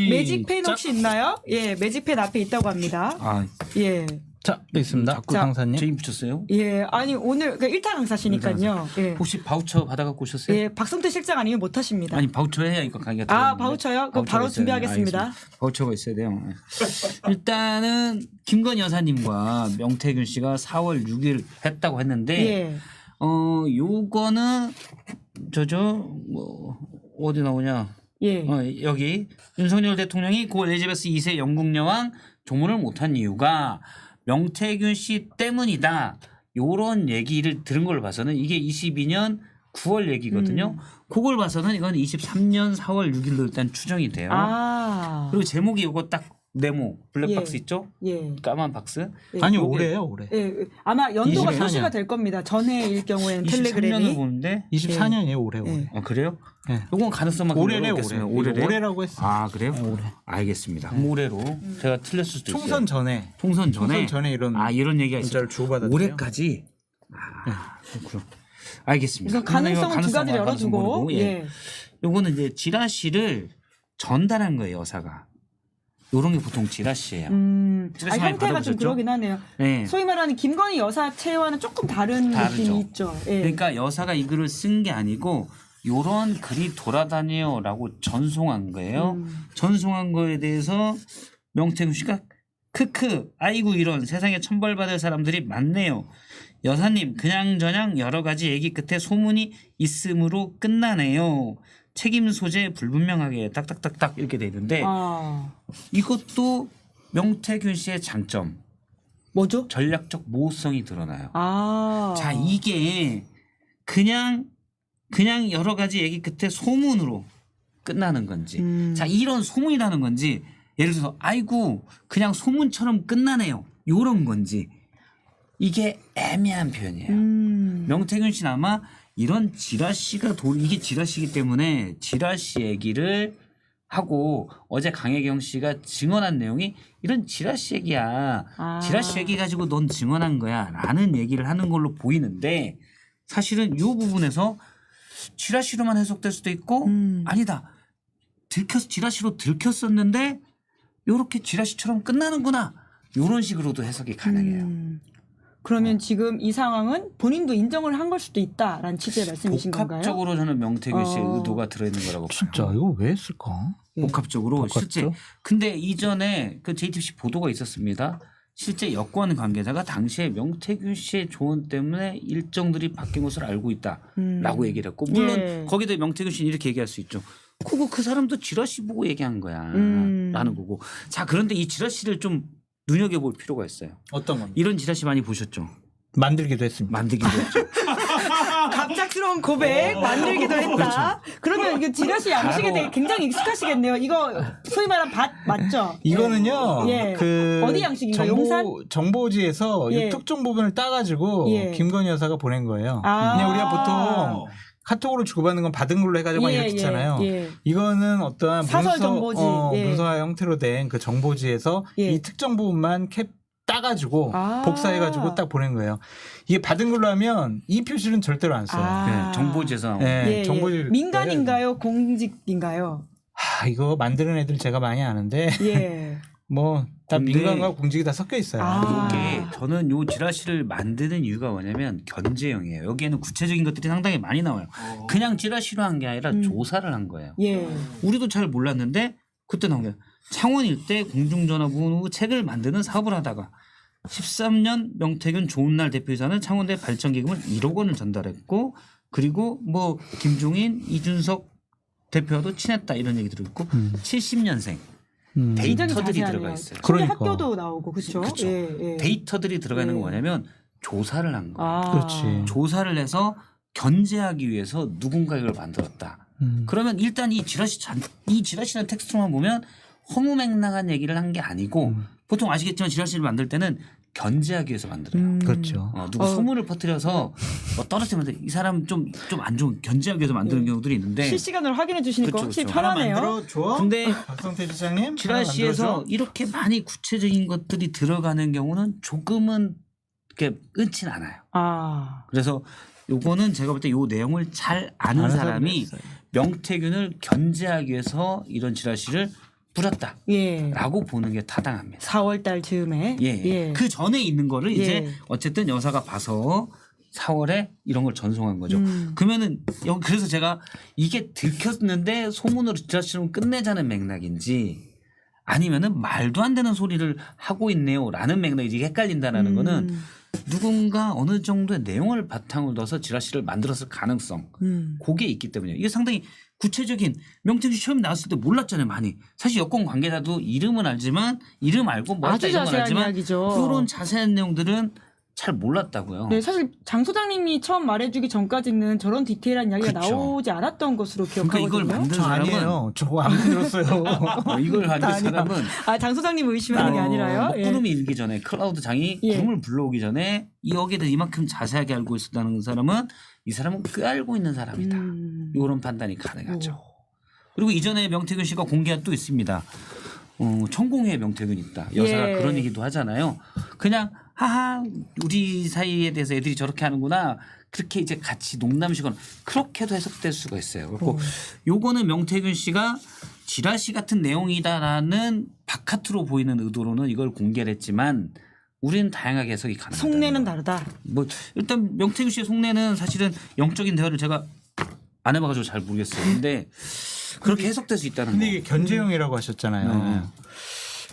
매직펜 혹시 있나요? 예, 매직펜 앞에 있다고 합니다. 아, 예. 자, 여기 있습니다. 자꾸 강사님. 제임 붙였어요? 예. 아니, 오늘, 그러니까 일타 강사시니까요. 예. 혹시 바우처 받아갖고 오셨어요? 예, 박성태 실장 아니면 못 하십니다. 아니 바우처 해야 이거 강의가 아, 들어가는데. 바우처요? 그럼 바우처가 바로 있어야 준비하겠습니다. 돼요. 알겠습니다. 바우처가 있어야 돼요. 일단은 김건희 여사님과 명태균 씨가 4월 6일 했다고 했는데 예. 요거는 뭐 어디 나오냐? 예. 여기 윤석열 대통령이 고 엘리자베스 2세 영국 여왕 조문을 못한 이유가 명태균 씨 때문이다. 요런 얘기를 들은 걸 봐서는 이게 22년 9월 얘기거든요. 그걸 봐서는 이건 23년 4월 6일로 일단 추정이 돼요. 아. 그리고 제목이 요거 딱 네모 블랙박스 예. 있죠? 예. 까만 박스. 아니 요게- 올해요, 올해. 예. 아마 연도가 24년. 표시가 될 겁니다. 전해일 경우에는 23년을 텔레그램이. 보는데 24년이에요, 올해. 예. 아 그래요? 네. 요건 가능성만 올해래, 올해. 올해래요? 올해래요? 올해라고 했어요. 아 그래요? 올해. 알겠습니다. 그럼 올해로 제가 틀렸을 수도 있어요. 총선 전에. 총선 전에 총선 전에 이런 이런 얘기가 문자를 있어요. 주고받았대요. 올해까지. 그렇구나. 알겠습니다. 우선 가능성은 두 가지를 열어두고. 예. 예. 요거는 이제 지라시를 전달한 거예요, 여사가. 요런 게 보통 지라시예요. 지라시 많이 형태가 좀 받아보셨죠? 그러긴 하네요. 네. 소위 말하는 김건희 여사 체와는 조금 다른 다르죠. 느낌이 있죠. 예. 그러니까 여사가 이 글을 쓴 게 아니고 요런 글이 돌아다녀요라고 전송한 거예요. 전송한 거에 대해서 명태균 씨가 크크 아이고 이런 세상에 천벌받을 사람들이 많네요. 여사님 그냥저냥 여러 가지 얘기 끝에 소문이 있음으로 끝나네요. 책임 소재 불분명하게 딱딱딱딱 이렇게 돼 있는데 아. 이것도 명태균 씨의 장점 뭐죠? 전략적 모호성이 드러나요. 아. 자 이게 그냥 여러 가지 얘기 끝에 소문으로 끝나는 건지 자 이런 소문이라는 건지 예를 들어서 아이고 그냥 소문처럼 끝나네요 요런 건지 이게 애매한 표현이에요. 명태균 씨는 아마 이런 지라시가 이게 지라시이기 때문에 지라시 얘기를 하고 어제 강혜경 씨가 증언한 내용이 이런 지라시 얘기야. 아. 지라시 얘기 가지고 넌 증언한 거야 라는 얘기를 하는 걸로 보이는데 사실은 이 부분에서 지라시로만 해석될 수도 있고 아니다. 지라시로 들켰었는데 요렇게 지라시처럼 끝나는구나. 요런 식으로도 해석이 가능해요. 그러면 지금 이 상황은 본인도 인정을 한 걸 수도 있다라는 취지의 말씀이신 건가요? 복합적으로 저는 명태균 씨의 의도가 들어있는 거라고 봐요. 진짜 이거 왜 했을까? 복합적으로 복합적? 실제 근데 이전에 그 JTBC 보도가 있었습니다. 실제 여권 관계자가 당시에 명태균 씨의 조언 때문에 일정들이 바뀐 것을 알고 있다라고 얘기를 했고 물론 예. 거기다 명태균 씨는 이렇게 얘기할 수 있죠. 그거 그 사람도 지라시 보고 얘기한 거야 라는 거고 자 그런데 이 지라시를 좀 눈여겨볼 필요가 있어요. 어떤 겁니까? 이런 지라시 많이 보셨죠? 만들기도 했습니다. 만들기도 했죠. 갑작스러운 고백 만들기도 했다. 그러면 이거 지라시 양식에 대해 굉장히 익숙하시겠네요. 이거 소위 말하는 밭 맞죠? 이거는요. 예. 그 어디 양식인가요? 용산? 정보지에서 예. 이 특정 부분을 따가지고 예. 김건희 여사가 보낸 거예요. 아. 그냥 우리가 보통 카톡으로 주고받는 건 받은 걸로 해가지고 예, 이렇게 있잖아요. 예. 이거는 어떠한 사설 정보지. 예. 문서화 형태로 된 그 정보지에서 예. 이 특정 부분만 캡 따가지고 아. 복사해가지고 딱 보낸 거예요. 이게 받은 걸로 하면 이 표시는 절대로 안 써요. 아. 네, 정보재산. 네, 정보지 민간인가요? 공직인가요? 이거 만드는 애들 제가 많이 아는데 예. 뭐 다 근데 민간과 공직이 다 섞여 있어요. 아. 이게 저는 요 지라시를 만드는 이유가 뭐냐면 견제형이에요. 여기에는 구체적인 것들이 상당히 많이 나와요. 그냥 지라시로 한 게 아니라 조사를 한 거예요. 예. 우리도 잘 몰랐는데 그때 나온 거예요. 창원 일대 공중전화부 책을 만드는 사업을 하다가 13년 명태균 좋은날 대표이사는 창원대 발전기금을 1억 원을 전달했고 그리고 뭐 김종인, 이준석 대표와도 친했다 이런 얘기들을 있고 70년생 굉장히 데이터들이 자세하네요. 들어가 있어요. 심지어 그러니까. 학교도 나오고 그렇죠. 그쵸. 예. 데이터들이 들어가는 건 예. 뭐냐면 조사를 한 거예요. 아. 그렇지. 조사를 해서 견제하기 위해서 누군가 이걸 만들었다. 그러면 일단 이 지라시는 텍스트로만 보면 허무맹랑한 얘기를 한 게 아니고 보통 아시겠지만 지라시를 만들 때는 견제하기 위해서 만들어요. 그렇죠. 누구 소문을 퍼뜨려서 뭐 떨어뜨리면 이 사람 좀 안 좋은 견제하기 위해서 만드는 경우들이 있는데 실시간으로 확인해 주시니까 그쵸, 확실히 그쵸. 편하네요. 줘. 근데 박성태 지사님 지라시에서 이렇게 많이 구체적인 것들이 들어가는 경우는 조금은 이렇게 끊진 않아요. 아. 그래서 요거는 제가 볼 때 요 내용을 잘 아는 사람이 명태균을 견제하기 위해서 이런 지라시를 뿌렸다라고 예. 보는 게 타당합니다. 4월 달 즈음에. 예. 그 전에 있는 거를 예. 이제 어쨌든 여사가 봐서 4월에 이런 걸 전송한 거죠. 그러면은 여기 그래서 제가 이게 들켰는데 소문으로 지라시로 끝내자는 맥락인지 아니면은 말도 안 되는 소리를 하고 있네요라는 맥락이 헷갈린다라는 거는 누군가 어느 정도의 내용을 바탕으로 둬서 지라시를 만들었을 가능성 그게 있기 때문에 이게 상당히 구체적인 명태균 시험이 나왔을 때 몰랐잖아요 많이. 사실 여권 관계자도 이름은 알지만 이름 알고 뭐 했다 아주 이런 건 자세한 알지만 이야기죠. 그런 자세한 내용들은 잘 몰랐다고요. 네, 사실 장 소장님이 처음 말해주기 전까지는 저런 디테일한 이야기가 그쵸. 나오지 않았던 것으로 그러니까 기억하거든요. 이걸 만든 저 사람은 아니에요. 저거 안 만들었어요. 이걸 만든 아니야. 사람은 아, 장 소장님 의심하는 게 아니라요. 먹구름이 일기 전에 클라우드 장이 예. 구름을 불러오기 전에 여기에 대해서 이만큼 자세하게 알고 있었다는 사람은 이 사람은 꽤 알고 있는 사람이다. 이런 판단이 가능하죠. 그리고 이전에 명태균 씨가 공개한 또 있습니다. 천공회에 명태균 있다. 여사가 예. 그런 얘기도 하잖아요. 그냥 하하 우리 사이에 대해서 애들이 저렇게 하는구나. 그렇게 이제 같이 농담식으로 그렇게도 해석될 수가 있어요. 그리고 요거는 명태균 씨가 지라시 같은 내용이다라는 바깥으로 보이는 의도로는 이걸 공개를 했지만 우리는 다양하게 해석이 가능하다. 속내는 다르다. 뭐 일단 명태균 씨의 속내는 사실은 영적인 대화를 제가 안 해봐가지고 잘 모르겠어요. 근데 그렇게 해석될 수 있다는 근데 거. 이게 견제형이라고 하셨잖아요.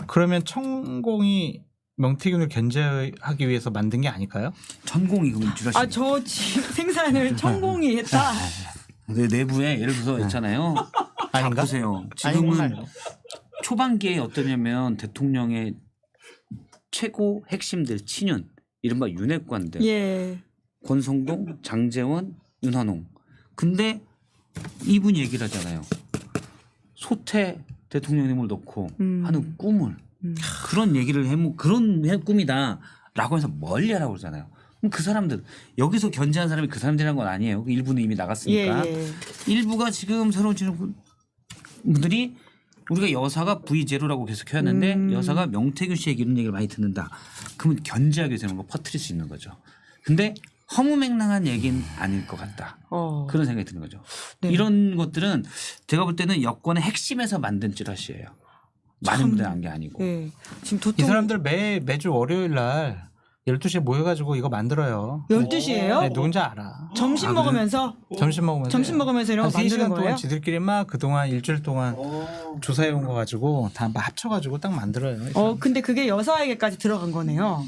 그러면 천공이 명태균을 견제하기 위해서 만든 게 아닐까요? 천공이 그럼 지라시. 아, 저 생산을 천공이 했다. 네, 내부에 예를 들어서 있잖아요. 아닌가? 보세요. 아닌 지금은 건가요? 초반기에 어떠냐면 대통령의 최고 핵심들 친윤 이른바 윤핵관들 예. 권성동, 장제원, 윤한홍. 근데 이분이 얘기를 하잖아요. 소태 대통령님을 놓고 하는 꿈을 그런 얘기를 그런 꿈이다라고 해서 멀리하라고 그러잖아요. 그럼 그 사람들 여기서 견제한 사람이 그 사람들이란 건 아니에요. 일부는 이미 나갔으니까. 예. 일부가 지금 새로운 분들이 우리가 여사가 V0라고 계속 해왔는데 여사가 명태균 씨의 이런 얘기를 많이 듣는다. 그러면 견제하게 되는 거 퍼뜨릴 수 있는 거죠. 근데 허무맹랑한 얘기는 아닐 것 같다. 그런 생각이 드는 거죠. 네. 이런 것들은 제가 볼 때는 여권의 핵심에서 만든 찌라시예요. 많은 분들이 한 게 아니고. 예. 지금 이 도통 사람들 매주 월요일 날 12시에 모여가지고 이거 만들어요. 12시예요? 네, 누군지 알아. 점심 먹으면서 점심 먹으면서 이런 거 한 3시간 만드는 동안 거예요? 지들끼리 막 그동안 일주일 동안 조사해 온 거 가지고 다 합쳐가지고 딱 만들어요. 근데 그게 여사에게까지 들어간 거네요.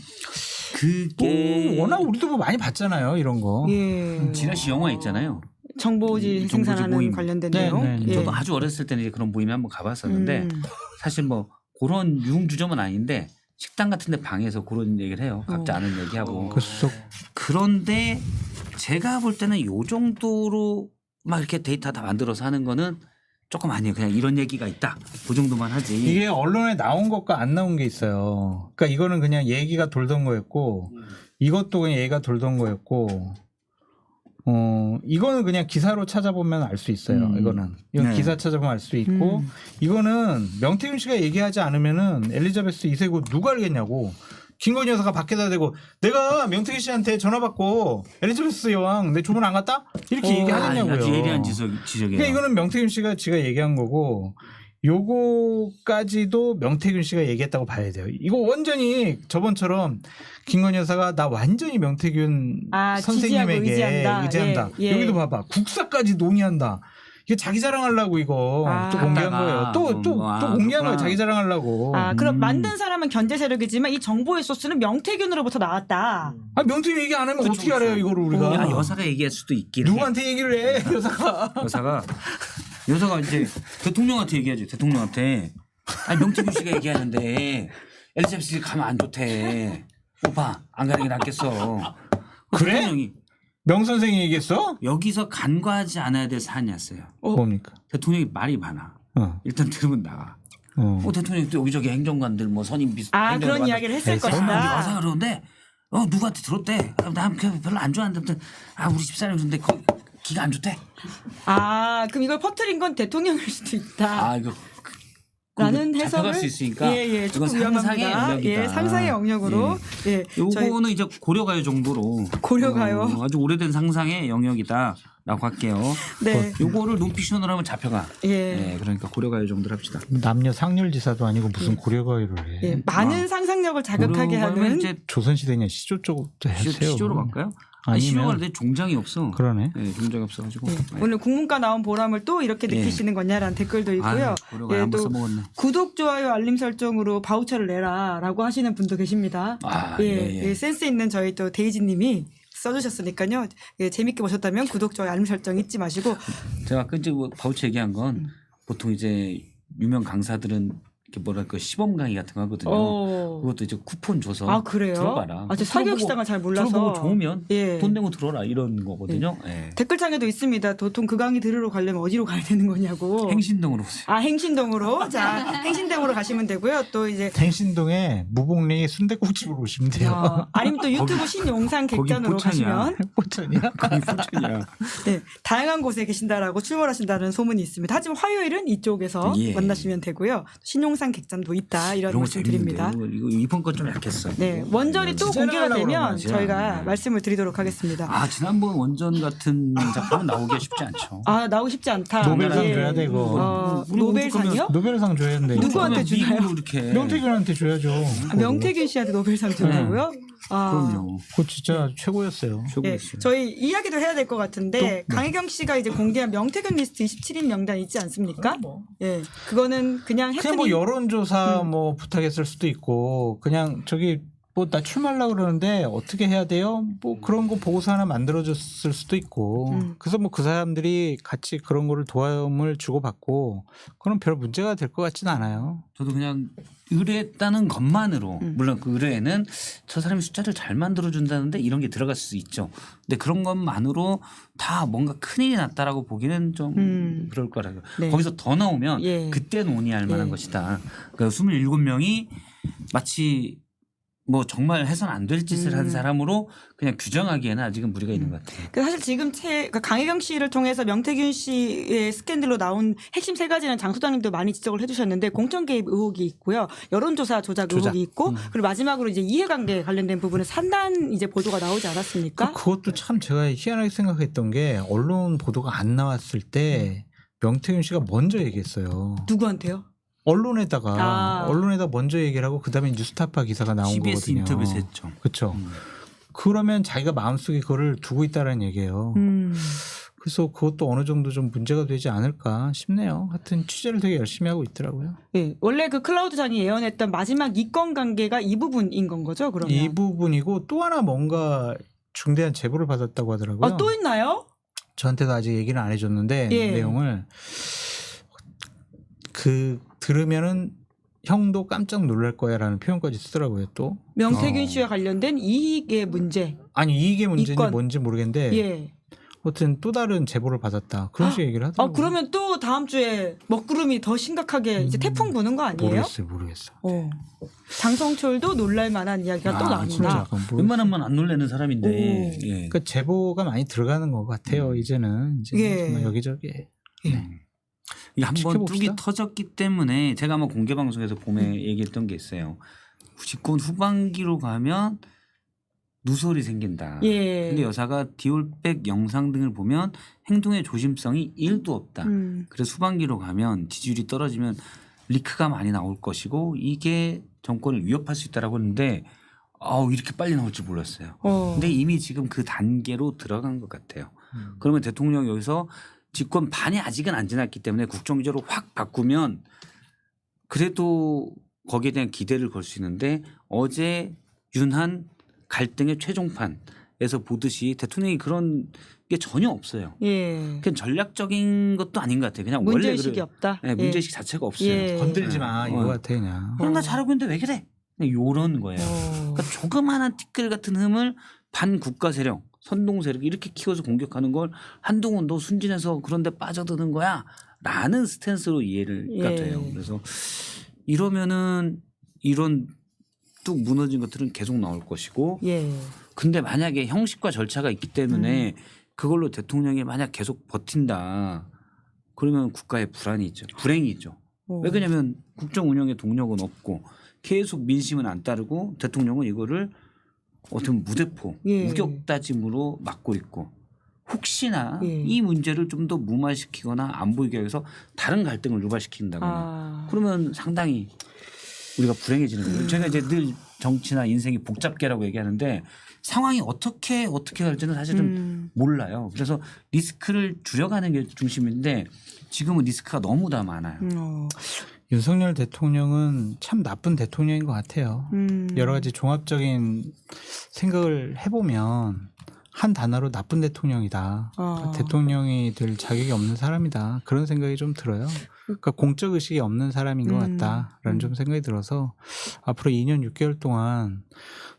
그게 워낙 우리도 뭐 많이 봤잖아요 이런 거. 예. 지라시 영화 있잖아요. 정보지 생산하는 모임. 관련된 네, 내용. 네. 예. 저도 아주 어렸을 때는 이제 그런 모임에 한번 가봤었는데 사실 뭐 그런 유흥주점은 아닌데 식당 같은데 방에서 그런 얘기를 해요. 각자 아는 얘기하고. 그런데 제가 볼 때는 요 정도로 막 이렇게 데이터 다 만들어서 하는 거는 조금 아니에요. 그냥 이런 얘기가 있다. 그 정도만 하지. 이게 언론에 나온 것과 안 나온 게 있어요. 그러니까 이거는 그냥 얘기가 돌던 거였고 이것도 그냥 얘기가 돌던 거였고 이거는 그냥 기사로 찾아보면 알 수 있어요. 이거는 네. 기사 찾아보면 알 수 있고 이거는 명태균 씨가 얘기하지 않으면은 엘리자베스 2세고 누가 알겠냐고. 김건희 여사가 밖에다 대고 내가 명태균 씨한테 전화 받고 엘리자베스 여왕 내 조문 안 갔다? 이렇게 얘기하겠냐고요. 아주 예리한 지적이에요. 그러니까 이거는 명태균 씨가 지가 얘기한 거고 요거까지도 명태균 씨가 얘기했다고 봐야 돼요. 이거 완전히 저번처럼 김건희 여사가 나 완전히 명태균 선생님에게 지지하고 의지한다. 예, 예. 여기도 봐봐. 국사까지 논의한다. 이게 자기 자랑하려고 이거 또 공개한 거예요. 또 공개한 거예요. 자기 자랑하려고. 그럼 만든 사람은 견제 세력이지만 이 정보의 소스는 명태균으로부터 나왔다. 명태균 얘기 안 하면 어떻게 알아요 이거를 우리가. 야, 여사가 얘기할 수도 있긴 해. 누구한테 얘기를 해 여사가. 여사가 이제 대통령한테 얘기하죠. 대통령한테. 아니 명태균 씨가 얘기하는데 엘리자베스 가면 안 좋대. 오빠 안 가는 게 낫겠어. 그래? 대통령이 명 선생이 얘기했어? 여기서 간과하지 않아야 될 사안이었어요. 뭡니까? 대통령이 말이 많아. 일단 들으면 나가. 대통령이 또 여기저기 행정관들 뭐 선임 비서 그런 이야기를 했을 것이다. 여사가 그러는데 누구한테 들었대. 난 별로 안 좋아하는데 우리 집사람이 그런데 기가 안 좋대. 그럼 이걸 퍼뜨린 건 대통령일 수도 있다. 이거 라는 해석을 잡혀갈 수 있으니까 조금 상상의 영역이다. 상상의 영역으로. 요거는 이제 고려가요 정도로. 고려가요. 아주 오래된 상상의 영역이다라고 할게요. 네. 요거를 논픽션으로 하면 잡혀가. 예. 그러니까 고려가요 정도로 합시다. 남녀 상렬지사도 아니고 무슨 고려가요를 해. 많은 상상력을 자극하게 하는. 이제 조선시대냐 시조 쪽부터 하세요. 시조로 갈까요? 아니면 시조가 근데 종장이 없어. 그러네. 종장이 없어가지고. 오늘 국문과 나온 보람을 또 이렇게 느끼시는 거냐라는 댓글도 있고요. 또 구독, 좋아요, 알림 설정으로 바우처를 내라라고 하시는 분도 계십니다. 센스 있는 저희 또 데이지님이 써주셨으니까요. 재밌게 보셨다면 구독, 좋아요, 알림 설정 잊지 마시고. 제가 아까 이제 바우처 얘기한 건 보통 이제 유명 강사들은 뭐랄까 시범 강의 같은 거 하거든요. 그것도 이제 쿠폰 줘서 그래요? 들어봐라. 저 사교육 시장을 잘 몰라서. 들어보고 좋으면 돈 내고 들어라 이런 거거든요. 댓글창에도 있습니다. 보통 그 강의 들으러 가려면 어디로 가야 되는 거냐고. 행신동으로 오세요. 행신동으로. 자, 행신동으로 가시면 되고요. 또 이제 행신동에 무복리 순댓국집으로 오시면 돼요. 아니면 또 유튜브 신용상 객전으로 가시면. 포천이야? 거기 포천이야. 다양한 곳에 계신다라고 출몰하신다는 소문이 있습니다. 하지만 화요일은 이쪽에서 만나시면 되고요. 신용상 객잔도 있다 이런 말씀 드립니다. 이거 이번 건 좀 약했어. 원전이 또 공개가 되면 저희가 말씀을 드리도록 하겠습니다. 지난번 원전 같은 작품은 나오기가 쉽지 않죠. 나오기 쉽지 않다. 노벨상 줘야 되고. 노벨상이요? 노벨상 줘야 되는데. 누구한테 주나요? 명태균한테 줘야죠. 명태균 씨한테 노벨상 준다고요? 그럼요. 그거 진짜 최고였어요. 저희 이야기도 해야 될 것 같은데 강혜경 씨가 이제 공개한 명태균 리스트 27인 명단 있지 않습니까? 그거는 그냥 뭐 여론조사 뭐 부탁했을 수도 있고 그냥 저기 뭐 나 출마하려고 그러는데 어떻게 해야 돼요? 뭐 그런 거 보고서 하나 만들어줬을 수도 있고 그래서 뭐 그 사람들이 같이 그런 거를 도움을 주고받고 그럼 별 문제가 될 것 같지는 않아요. 저도 그냥 의뢰했다는 것만으로 물론 그 의뢰에는 저 사람이 숫자를 잘 만들어준다는데 이런 게 들어갈 수 있죠. 근데 그런 것만으로 다 뭔가 큰일이 났다라고 보기는 좀 그럴 거라고요. 거기서 더 나오면 그때 논의할 만한 것이다. 그러니까 27명이 마치 뭐 정말 해서는 안 될 짓을 한 사람으로 그냥 규정하기에는 아직은 무리가 있는 것 같아요. 사실 지금 강혜경 씨를 통해서 명태균 씨의 스캔들로 나온 핵심 세 가지는 장 소장님도 많이 지적을 해주셨는데 공천 개입 의혹이 있고요, 여론조사 조작 의혹이 있고 그리고 마지막으로 이제 이해관계 관련된 부분에 산단 이제 보도가 나오지 않았습니까? 그것도 참 제가 희한하게 생각했던 게 언론 보도가 안 나왔을 때 명태균 씨가 먼저 얘기했어요. 누구한테요? 언론에다가 먼저 얘기를 하고 그다음에 뉴스타파 기사가 나온 CBS 거거든요. 인터뷰에서 했죠. 그렇죠. 그러면 자기가 마음속에 그거를 두고 있다는 얘기예요. 그래서 그것도 어느 정도 좀 문제가 되지 않을까 싶네요. 하여튼 취재를 되게 열심히 하고 있더라고요. 원래 그 클라우드장이 예언했던 마지막 이권 관계가 이 부분인 건 거죠? 그러면 이 부분이고 또 하나 뭔가 중대한 제보를 받았다고 하더라고요. 또 있나요? 저한테도 아직 얘기를 안 해줬는데 내용을 들으면은 형도 깜짝 놀랄 거야라는 표현까지 쓰더라고요. 또 명태균 씨와 관련된 이익의 문제. 아니 이익의 문제인지 이권. 뭔지 모르겠는데 아무튼 또 다른 제보를 받았다. 그런 식의 얘기를 하더라고요. 그러면 또 다음 주에 먹구름이 더 심각하게 이제 태풍 부는 거 아니에요? 모르겠어요. 장성철도 놀랄 만한 이야기가 또 나옵니다. 웬만하면 안 놀라는 사람인데. 그러니까 제보가 많이 들어가는 것 같아요. 이제는 정말 여기저기. 이게 한번 뚝이 터졌기 때문에 제가 아마 공개 방송에서 봄에 얘기했던 게 있어요. 집권 후반기로 가면 누설이 생긴다. 예. 근데 여사가 디올백 영상 등을 보면 행동의 조심성이 1도 없다. 그래서 후반기로 가면 지지율이 떨어지면 리크가 많이 나올 것이고 이게 정권을 위협할 수 있다라고 했는데 이렇게 빨리 나올 줄 몰랐어요. 근데 이미 지금 그 단계로 들어간 것 같아요. 그러면 대통령이 여기서 집권반이 아직은 안 지났기 때문에 국정기조를 확 바꾸면 그래도 거기에 대한 기대를 걸 수 있는데 어제 윤한 갈등의 최종판에서 보듯이 대통령이 그런 게 전혀 없어요. 예. 그냥 전략적인 것도 아닌 것 같아요. 그냥 문제의식이 없다. 네, 문제의식 자체가 없어요. 예. 건들지 마 이거 같아 그냥. 나 잘하고 있는데 왜 그래? 그냥 이런 거예요. 그러니까 조그마한 티끌 같은 흠을 반국가 세력, 선동 세력 이렇게 키워서 공격하는 걸 한동훈 너 순진해서 그런데 빠져드는 거야 라는 스탠스로 이해가 돼요. 그래서 이러면은 이런 뚝 무너진 것들은 계속 나올 것이고 근데 만약에 형식과 절차가 있기 때문에 그걸로 대통령이 만약 계속 버틴다 그러면 국가에 불안이 있죠. 불행이 있죠. 왜 그러냐면 국정 운영에 동력은 없고 계속 민심은 안 따르고 대통령은 이거를 어떻게 보면 무대포, 무격다짐으로 막고 있고 혹시나 이 문제를 좀 더 무마시키거나 안 보이게 해서 다른 갈등을 유발시킨다거나 그러면 상당히 우리가 불행해지는 거예요. 제가 이제 늘 정치나 인생이 복잡계라고 얘기하는데 상황이 어떻게 갈지는 사실은 몰라요. 그래서 리스크를 줄여가는 게 중심인데 지금은 리스크가 너무 다 많아요. 윤석열 대통령은 참 나쁜 대통령인 것 같아요. 여러 가지 종합적인 생각을 해보면 한 단어로 나쁜 대통령이다. 대통령이 될 자격이 없는 사람이다. 그런 생각이 좀 들어요. 그러니까 공적 의식이 없는 사람인 것 같다라는 좀 생각이 들어서 앞으로 2년 6개월 동안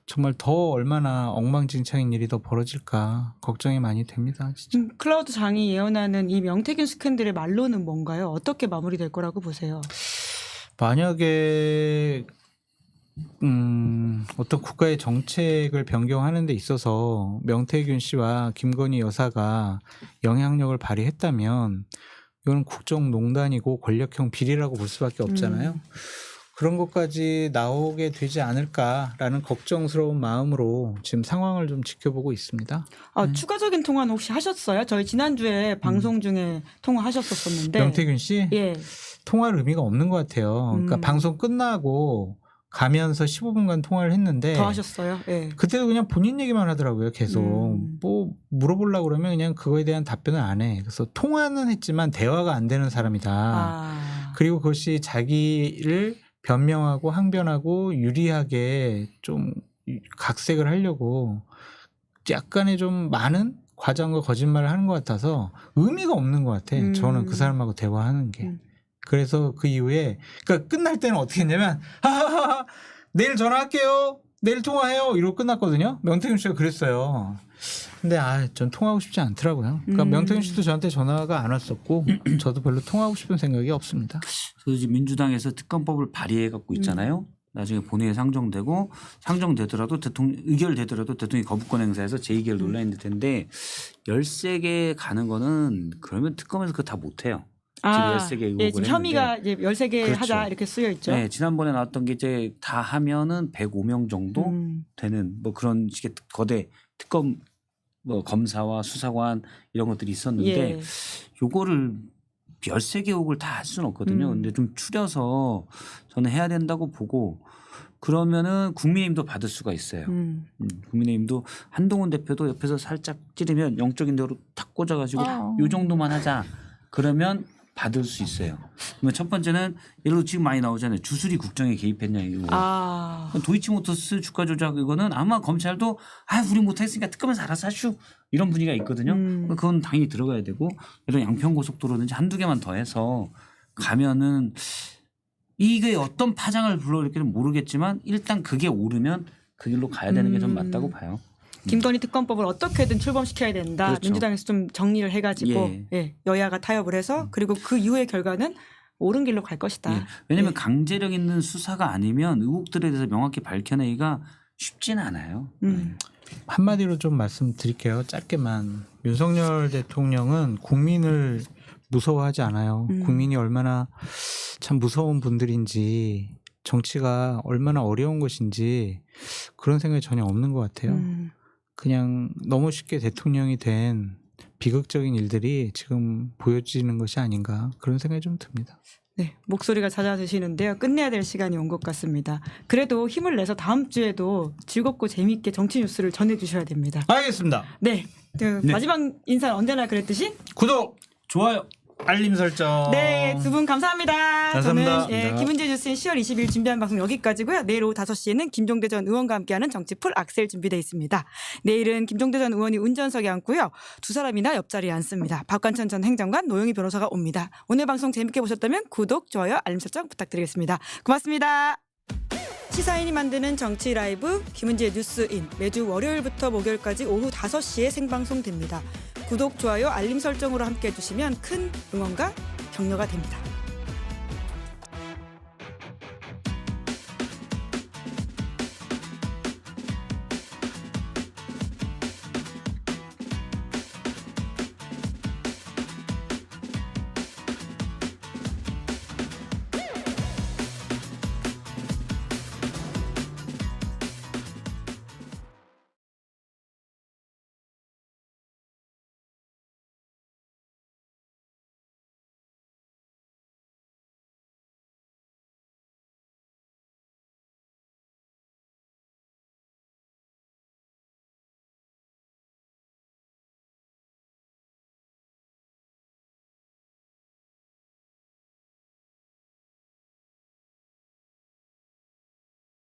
정말 더 얼마나 엉망진창인 일이 더 벌어질까 걱정이 많이 됩니다. 진짜. 클라우드 장이 예언하는 이 명태균 스캔들의 말로는 뭔가요? 어떻게 마무리될 거라고 보세요? 만약에 어떤 국가의 정책을 변경하는 데 있어서 명태균 씨와 김건희 여사가 영향력을 발휘했다면 이건 국정농단이고 권력형 비리라고 볼 수밖에 없잖아요. 그런 것까지 나오게 되지 않을까라는 걱정스러운 마음으로 지금 상황을 좀 지켜보고 있습니다. 추가적인 통화는 혹시 하셨어요? 저희 지난주에 방송 중에 통화하셨었는데. 명태균 씨? 예. 통화할 의미가 없는 것 같아요. 그러니까 방송 끝나고 가면서 15분간 통화를 했는데 더 하셨어요? 예. 그때도 그냥 본인 얘기만 하더라고요. 계속 뭐 물어보려고 그러면 그냥 그거에 대한 답변을 안 해. 그래서 통화는 했지만 대화가 안 되는 사람이다. 그리고 그것이 자기를 변명하고 항변하고 유리하게 좀 각색을 하려고 약간의 좀 많은 과장과 거짓말을 하는 것 같아서 의미가 없는 것 같아. 저는 그 사람하고 대화하는 게. 그래서 그 이후에 그러니까 끝날 때는 어떻게 했냐면 하하하 내일 전화할게요. 내일 통화해요. 이러고 끝났거든요. 명태균 씨가 그랬어요. 근데 전 통화하고 싶지 않더라고요. 그러니까 명태균 씨도 저한테 전화가 안 왔었고 저도 별로 통화하고 싶은 생각이 없습니다. 그래서 지금 민주당에서 특검법을 발의해 갖고 있잖아요. 나중에 본회의에 상정되더라도 대통령 의결되더라도 대통령이 거부권 행사해서 제2결 논란이 될 텐데 13개 가는 거는 그러면 특검에서 그거 다 못해요. 지금 13개 의혹을 지금 혐의가 이제 13개 그렇죠. 하자 이렇게 쓰여 있죠. 네, 지난번에 나왔던 게 이제 다 하면은 105명 정도 되는 뭐 그런 식의 거대 특검 뭐 검사와 수사관 이런 것들이 있었는데 요거를 13개 의혹을 다 할 수는 없거든요. 근데 좀 추려서 저는 해야 된다고 보고 그러면은 국민의힘도 받을 수가 있어요. 국민의힘도 한동훈 대표도 옆에서 살짝 찌르면 영적인 대로 탁 꽂아가지고 요 정도만 하자. 그러면 받을 수 있어요. 그러면 첫 번째는 예를 들어 지금 많이 나오잖아요. 주술이 국정에 개입했냐 이거. 도이치모터스 주가 조작 이거는 아마 검찰도 우리 못했으니까 특검에서 알아서 하슈 이런 분위기가 있거든요. 그건 당연히 들어가야 되고 예를 들어 양평고속도로든지 한두 개만 더 해서 가면은 이게 어떤 파장을 불러일으킬지는 모르겠지만 일단 그게 오르면 그 길로 가야 되는 게 좀 맞다고 봐요. 김건희 특검법을 어떻게든 출범시켜야 된다. 그렇죠. 민주당에서 좀 정리를 해가지고 여야가 타협을 해서 그리고 그 이후의 결과는 옳은 길로 갈 것이다. 왜냐하면 강제력 있는 수사가 아니면 의혹들에 대해서 명확히 밝혀내기가 쉽지는 않아요. 한마디로 좀 말씀드릴게요. 짧게만. 윤석열 대통령은 국민을 무서워하지 않아요. 국민이 얼마나 참 무서운 분들인지 정치가 얼마나 어려운 것인지 그런 생각이 전혀 없는 것 같아요. 그냥 너무 쉽게 대통령이 된 비극적인 일들이 지금 보여지는 것이 아닌가 그런 생각이 좀 듭니다. 네, 목소리가 잦아드시는데요. 끝내야 될 시간이 온 것 같습니다. 그래도 힘을 내서 다음 주에도 즐겁고 재미있게 정치 뉴스를 전해주셔야 됩니다. 알겠습니다. 네, 마지막 인사는 언제나 그랬듯이 구독, 좋아요. 알림 설정. 네, 두 분 감사합니다. 감사합니다. 저는 김은재 뉴스인 10월 20일 준비한 방송 여기까지고요. 내일 오후 5시에는 김종대 전 의원과 함께하는 정치 풀 악셀 준비되어 있습니다. 내일은 김종대 전 의원이 운전석에 앉고요. 두 사람이나 옆자리에 앉습니다. 박관천 전 행정관, 노영희 변호사가 옵니다. 오늘 방송 재밌게 보셨다면 구독, 좋아요, 알림 설정 부탁드리겠습니다. 고맙습니다. 시사인이 만드는 정치 라이브 김은지의 뉴스인 매주 월요일부터 목요일까지 오후 5시에 생방송됩니다. 구독, 좋아요, 알림 설정으로 함께해 주시면 큰 응원과 격려가 됩니다.